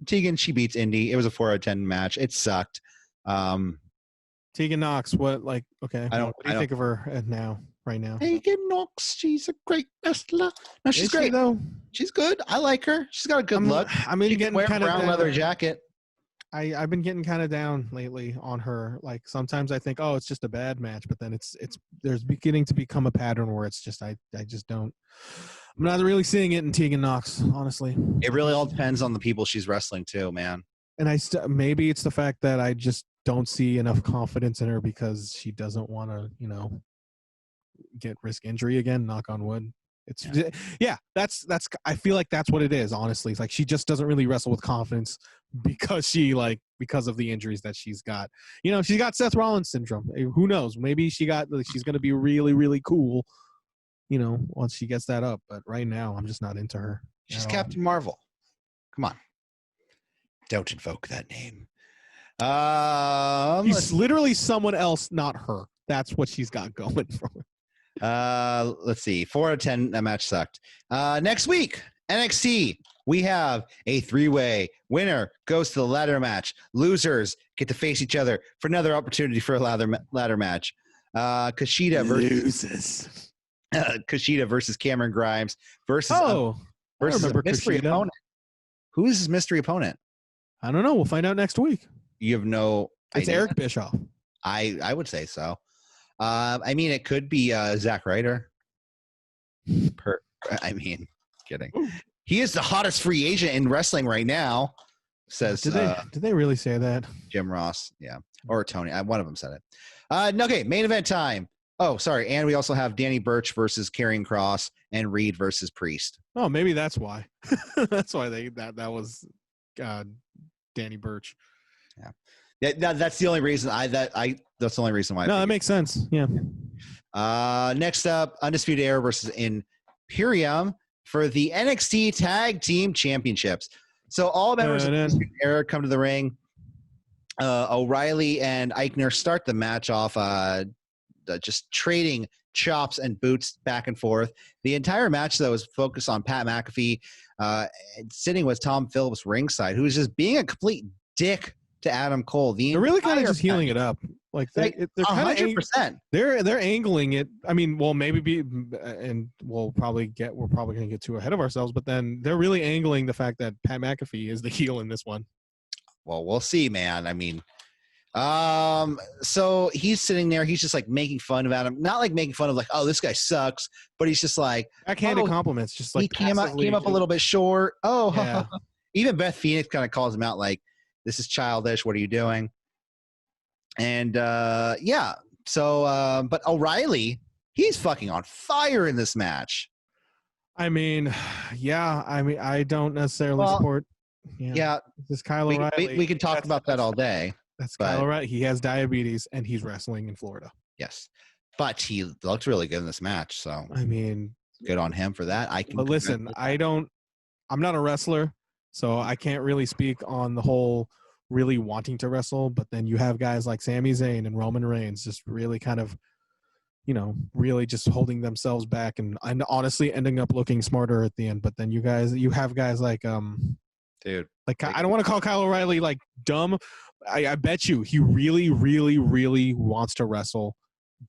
Tegan, she beats Indy. It was a 4 out of 10 match. It sucked. Tegan Knox, what do you think of her now? right now. Megan Knox, she's a great wrestler. No, she's great though. She's good. I like her. She's got a good look. I mean, getting wear kind a brown leather jacket. I've been getting kind of down lately on her. Like sometimes I think, oh, it's just a bad match, but then there's beginning to become a pattern where it's just I just don't. I'm not really seeing it in Tegan Knox, honestly. It really all depends on the people she's wrestling too, man. And maybe it's the fact that I just don't see enough confidence in her because she doesn't want to, get risk injury again. Knock on wood. That's I feel like that's what it is, honestly. It's like she just doesn't really wrestle with confidence because of the injuries that she's got. She's got Seth Rollins syndrome. Who knows? Maybe she's going to be really, really cool, once she gets that up. But right now, I'm just not into her. She's Captain Marvel. Come on. Don't invoke that name. She's literally someone else, not her. That's what she's got going for her. Let's see. 4 out of 10. That match sucked. Next week, NXT. We have a 3-way. Winner goes to the ladder match. Losers get to face each other for another opportunity for a ladder match. Kushida versus Cameron Grimes versus a mystery opponent. Who is his mystery opponent? I don't know. We'll find out next week. You have no It's idea. Eric Bischoff. I would say so. I mean, it could be Zack Ryder. Kidding. He is the hottest free agent in wrestling right now. Says did they really say that? Jim Ross, yeah, or Tony. One of them said it. Okay, main event time. Oh, sorry, and we also have Danny Burch versus Karrion Kross and Reed versus Priest. Oh, maybe that's why. That's why that was Danny Burch. Yeah, that's the only reason that's the only reason why. No, that makes sense. Yeah. Next up, Undisputed Era versus Imperium for the NXT Tag Team Championships. So all members of Undisputed Era come to the ring. O'Reilly and Eichner start the match off just trading chops and boots back and forth. The entire match, though, is focused on Pat McAfee sitting with Tom Phillips ringside, who is just being a complete dick to Adam Cole. They're really kind of just healing it up. Like they're kind of 100%. They're angling it. I mean, well, maybe we're probably going to get too ahead of ourselves, but then they're really angling the fact that Pat McAfee is the heel in this one. Well, we'll see, man. I mean, so he's sitting there. He's just like making fun of Adam, not like making fun of like, oh, this guy sucks, but he's just like backhanded compliments. Just like he came up a little bit short. Oh, yeah. Even Beth Phoenix kind of calls him out like, this is childish. What are you doing? And but O'Reilly, he's fucking on fire in this match. I mean, I don't necessarily support. Yeah, this Kyle O'Reilly. We can talk about that all day. That's Kyle O'Reilly. He has diabetes and he's wrestling in Florida. Yes, but he looked really good in this match. So I mean, good on him for that. But listen, I'm not a wrestler, so I can't really speak on the whole really wanting to wrestle. But then you have guys like Sami Zayn and Roman Reigns just really kind of, really just holding themselves back and honestly ending up looking smarter at the end. But then you have guys like dude, like I don't want to call Kyle O'Reilly like dumb. I bet you he really, really, really wants to wrestle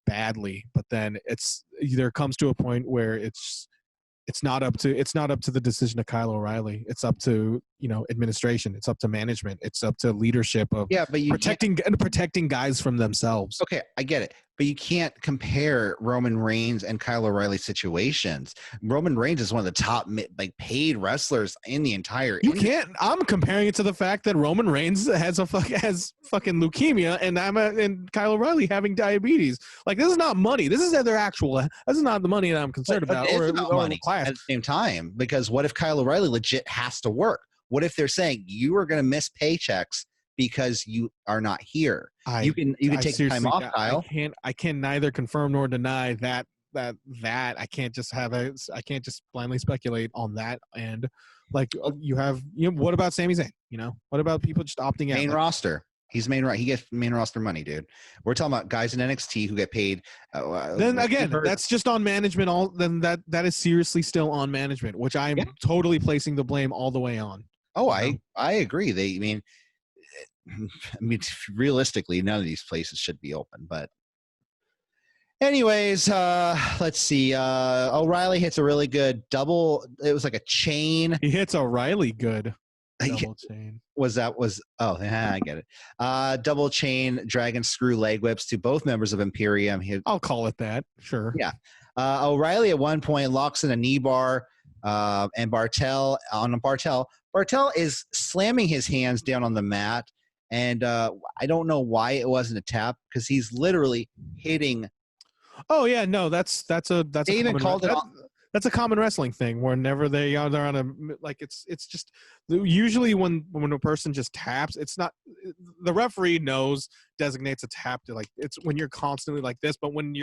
badly, but then there comes to a point where it's not up to the decision of Kyle O'Reilly. It's up to administration. It's up to management. It's up to leadership of protecting guys from themselves. Okay, I get it, but you can't compare Roman Reigns and Kyle O'Reilly situations. Roman Reigns is one of the top paid wrestlers in the entire. You can't. I'm comparing it to the fact that Roman Reigns has fucking leukemia, and Kyle O'Reilly having diabetes. Like, this is not money. This is their actual. This is not the money that I'm concerned about. Or money class. At the same time, because what if Kyle O'Reilly legit has to work? What if they're saying you are going to miss paychecks because you are not here? You can take time off, Kyle. I can neither confirm nor deny that I can't just blindly speculate on that end. Like what about Sami Zayn? What about people just opting out? Main roster. He's he gets main roster money, dude. We're talking about guys in NXT who get paid. Then again, that's just on management. Then that is seriously still on management, which I'm totally placing the blame all the way on. Oh, I agree. Realistically, none of these places should be open, but Anyways, let's see. O'Reilly hits a really good double. It was like a chain. He hits O'Reilly good. Double chain. I get it. Double chain dragon screw leg whips to both members of Imperium. I'll call it that. Sure. Yeah. O'Reilly at one point locks in a knee bar, and Bartel is slamming his hands down on the mat, and I don't know why it wasn't a tap because he's literally hitting. Oh yeah, no, that's they even called it. That's a common wrestling thing. Whenever they're on a it's just usually when a person just taps, it's not the referee designates a tap to it's when you're constantly like this. But when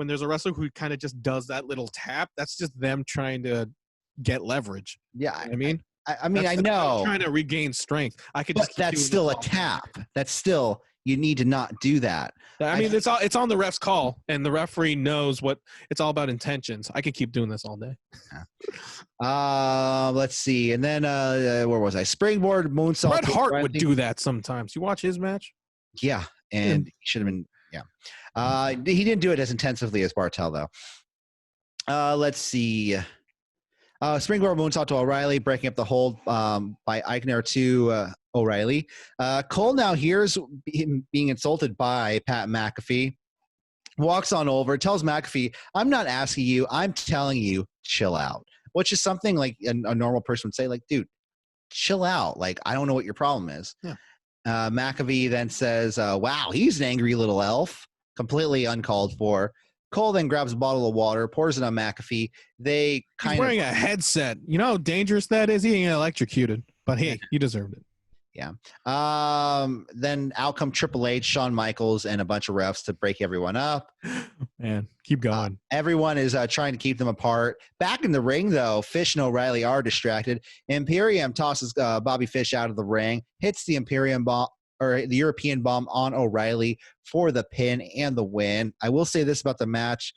there's a wrestler who kind of just does that little tap, that's just them trying to get leverage. Yeah, I mean, I know trying to regain strength. But that's still a tap. That's still. You need to not do that. I mean, it's on the ref's call, and the referee knows what it's all about intentions. I could keep doing this all day. Let's see. And then where was I? Springboard moonsault. Bret Hart would do that sometimes. You watch his match? Yeah, and he should have been. Yeah, he didn't do it as intensively as Bartel though. Let's see. Springboard moonsault to O'Reilly, breaking up the hold by Eichner to O'Reilly. Cole now hears him being insulted by Pat McAfee. Walks on over, tells McAfee, "I'm not asking you, I'm telling you, chill out." Which is something like a normal person would say, like, dude, chill out. Like, I don't know what your problem is. Yeah. McAfee then says, wow, he's an angry little elf. Completely uncalled for. Cole then grabs a bottle of water, pours it on McAfee. He's wearing a headset. You know how dangerous that is? He ain't electrocuted. But hey, you deserved it. Yeah. Then out come Triple H, Shawn Michaels, and a bunch of refs to break everyone up. Man, keep going. Everyone is trying to keep them apart. Back in the ring, though, Fish and O'Reilly are distracted. Imperium tosses Bobby Fish out of the ring, hits the Imperium bomb or the European bomb on O'Reilly for the pin and the win. I will say this about the match.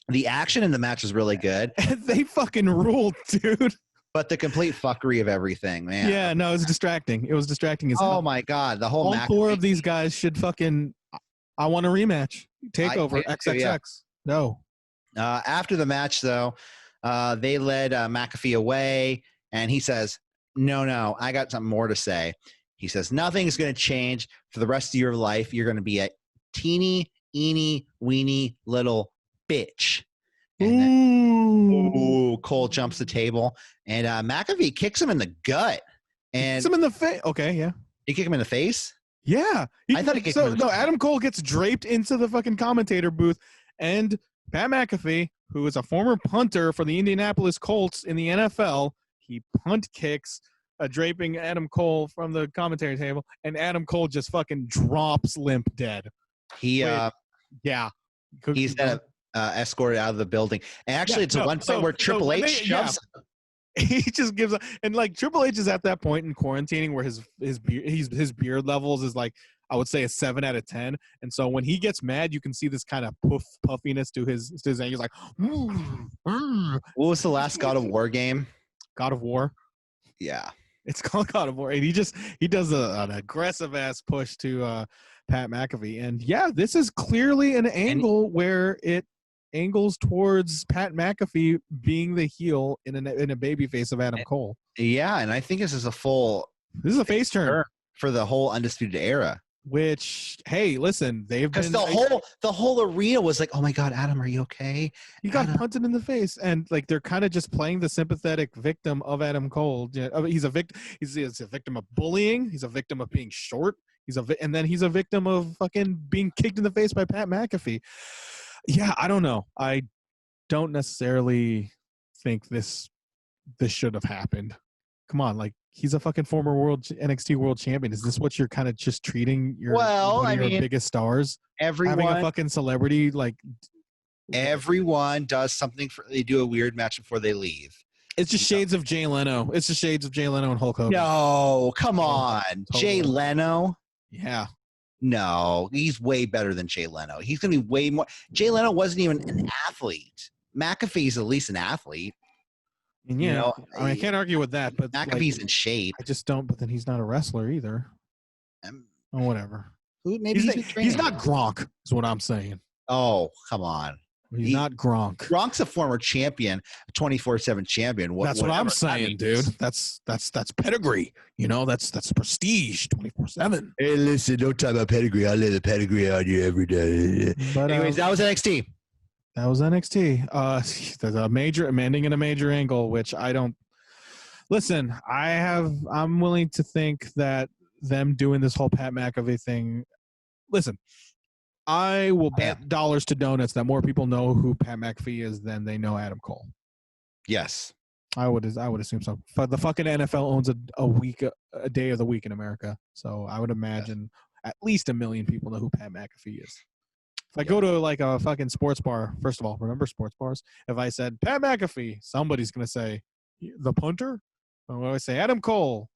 The action in the match is really good. They fucking ruled, dude. But the complete fuckery of everything, man. Yeah, no, it was distracting. It was distracting as hell. Oh, my God. The whole all four of these guys should fucking – I want a rematch. Takeover, XXX. Yeah. No. After the match, though, they led McAfee away, and he says, no, I got something more to say. He says, nothing's going to change for the rest of your life. You're going to be a teeny, eeny, weeny little bitch. And then, Cole jumps the table, and McAfee kicks him in the gut. And kicks him in the face. Okay, yeah. He kicked him in the face? Yeah. I thought he kicked him in the face. No, Adam Cole gets draped into the fucking commentator booth, and Pat McAfee, who is a former punter for the Indianapolis Colts in the NFL, he punt kicks draping Adam Cole from the commentary table, and Adam Cole just fucking drops limp dead. Yeah. He's escorted out of the building. And actually, it's one point where Triple H shoves. He just gives up, and like Triple H is at that point in quarantining where his beard levels is like, I would say, a 7 out of 10. And so when he gets mad, you can see this kind of puffiness to his anger. He's like, what was the last God of War game? God of War. Yeah. It's called God of War. And he does an aggressive ass push to Pat McAfee. And yeah, this is clearly an angle where it angles towards Pat McAfee being the heel in a baby face of Adam Cole. Yeah, and I think this is a face turn for the whole Undisputed Era. Which, hey, listen, because the whole arena was like, oh my God, Adam, are you okay? He got punted in the face, and like they're kind of just playing the sympathetic victim of Adam Cole. He's a victim. He's a victim of bullying. He's a victim of being short. And then he's a victim of fucking being kicked in the face by Pat McAfee. Yeah, I don't know. I don't necessarily think this should have happened. Come on, like he's a fucking former NXT World Champion. Is this what you're kind of just treating your biggest stars? Everyone having a fucking celebrity like everyone does something they do a weird match before they leave. It's just shades of Jay Leno. It's just shades of Jay Leno and Hulk Hogan. No, come on, totally. Jay Leno. Yeah. No, he's way better than Jay Leno. He's going to be way more. Jay Leno wasn't even an athlete. McAfee's at least an athlete. And yeah, I can't argue with that. But McAfee's in shape. I just don't. But then he's not a wrestler either. Or whatever. Maybe he's not Gronk. Is what I'm saying. Oh, come on. He's not Gronk. Gronk's a former champion, 24/7 champion. That's what I'm saying, dude. That's pedigree. You know, that's prestige 24/7. Hey, listen, don't talk about pedigree. I lay the pedigree on you every day. But anyways, that was NXT. That was NXT. There's a major ending in a major angle, which I don't listen. I'm willing to think that them doing this whole Pat McAfee thing. Listen, I will bet dollars to donuts that more people know who Pat McAfee is than they know Adam Cole. Yes, I would assume so. But the fucking NFL owns a day of the week in America, so I would imagine at least 1 million people know who Pat McAfee is. If I go to like a fucking sports bar, first of all, remember sports bars? If I said Pat McAfee, somebody's gonna say the punter. Or I say Adam Cole.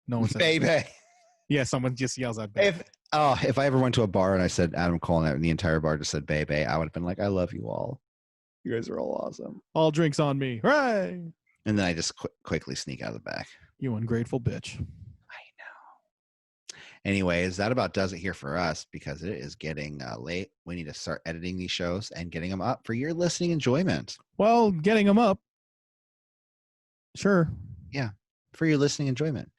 No one says baby. Yeah, someone just yells at baby. If I ever went to a bar and I said Adam Cole and the entire bar just said baby, I would have been like, I love you all. You guys are all awesome. All drinks on me. Hooray! And then I just quickly sneak out of the back. You ungrateful bitch. I know. Anyways, that about does it here for us because it is getting late. We need to start editing these shows and getting them up for your listening enjoyment. Well, getting them up. Sure. Yeah, for your listening enjoyment.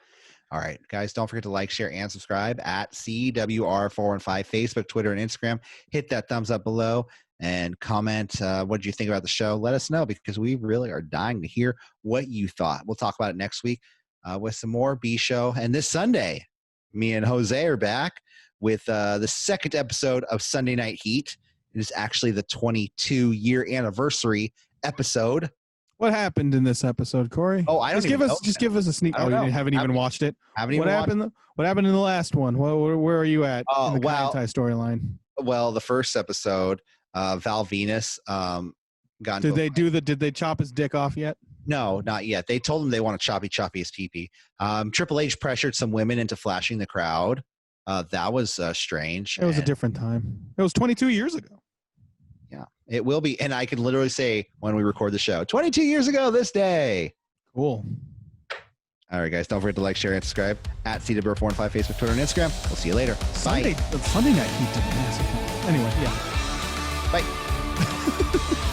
All right, guys, don't forget to like, share, and subscribe at CWR415, Facebook, Twitter, and Instagram. Hit that thumbs up below and comment what did you think about the show. Let us know because we really are dying to hear what you thought. We'll talk about it next week with some more B-Show. And this Sunday, me and Jose are back with the second episode of Sunday Night Heat. It is actually the 22-year anniversary episode. What happened in this episode, Corey? Oh, I don't just give us a sneak. Oh, you haven't even watched it. What happened in the last one? Where are you at in the storyline? Well, the first episode, Val Venus got. Did they chop his dick off yet? No, not yet. They told him they want to choppy his pee-pee. Triple H pressured some women into flashing the crowd. That was strange. It was a different time. It was 22 years ago. Yeah, it will be. And I can literally say when we record the show, 22 years ago this day. Cool. All right, guys. Don't forget to like, share, and subscribe at CWR415, Facebook, Twitter, and Instagram. We'll see you later. Sunday night he did massive. Anyway, yeah. Bye.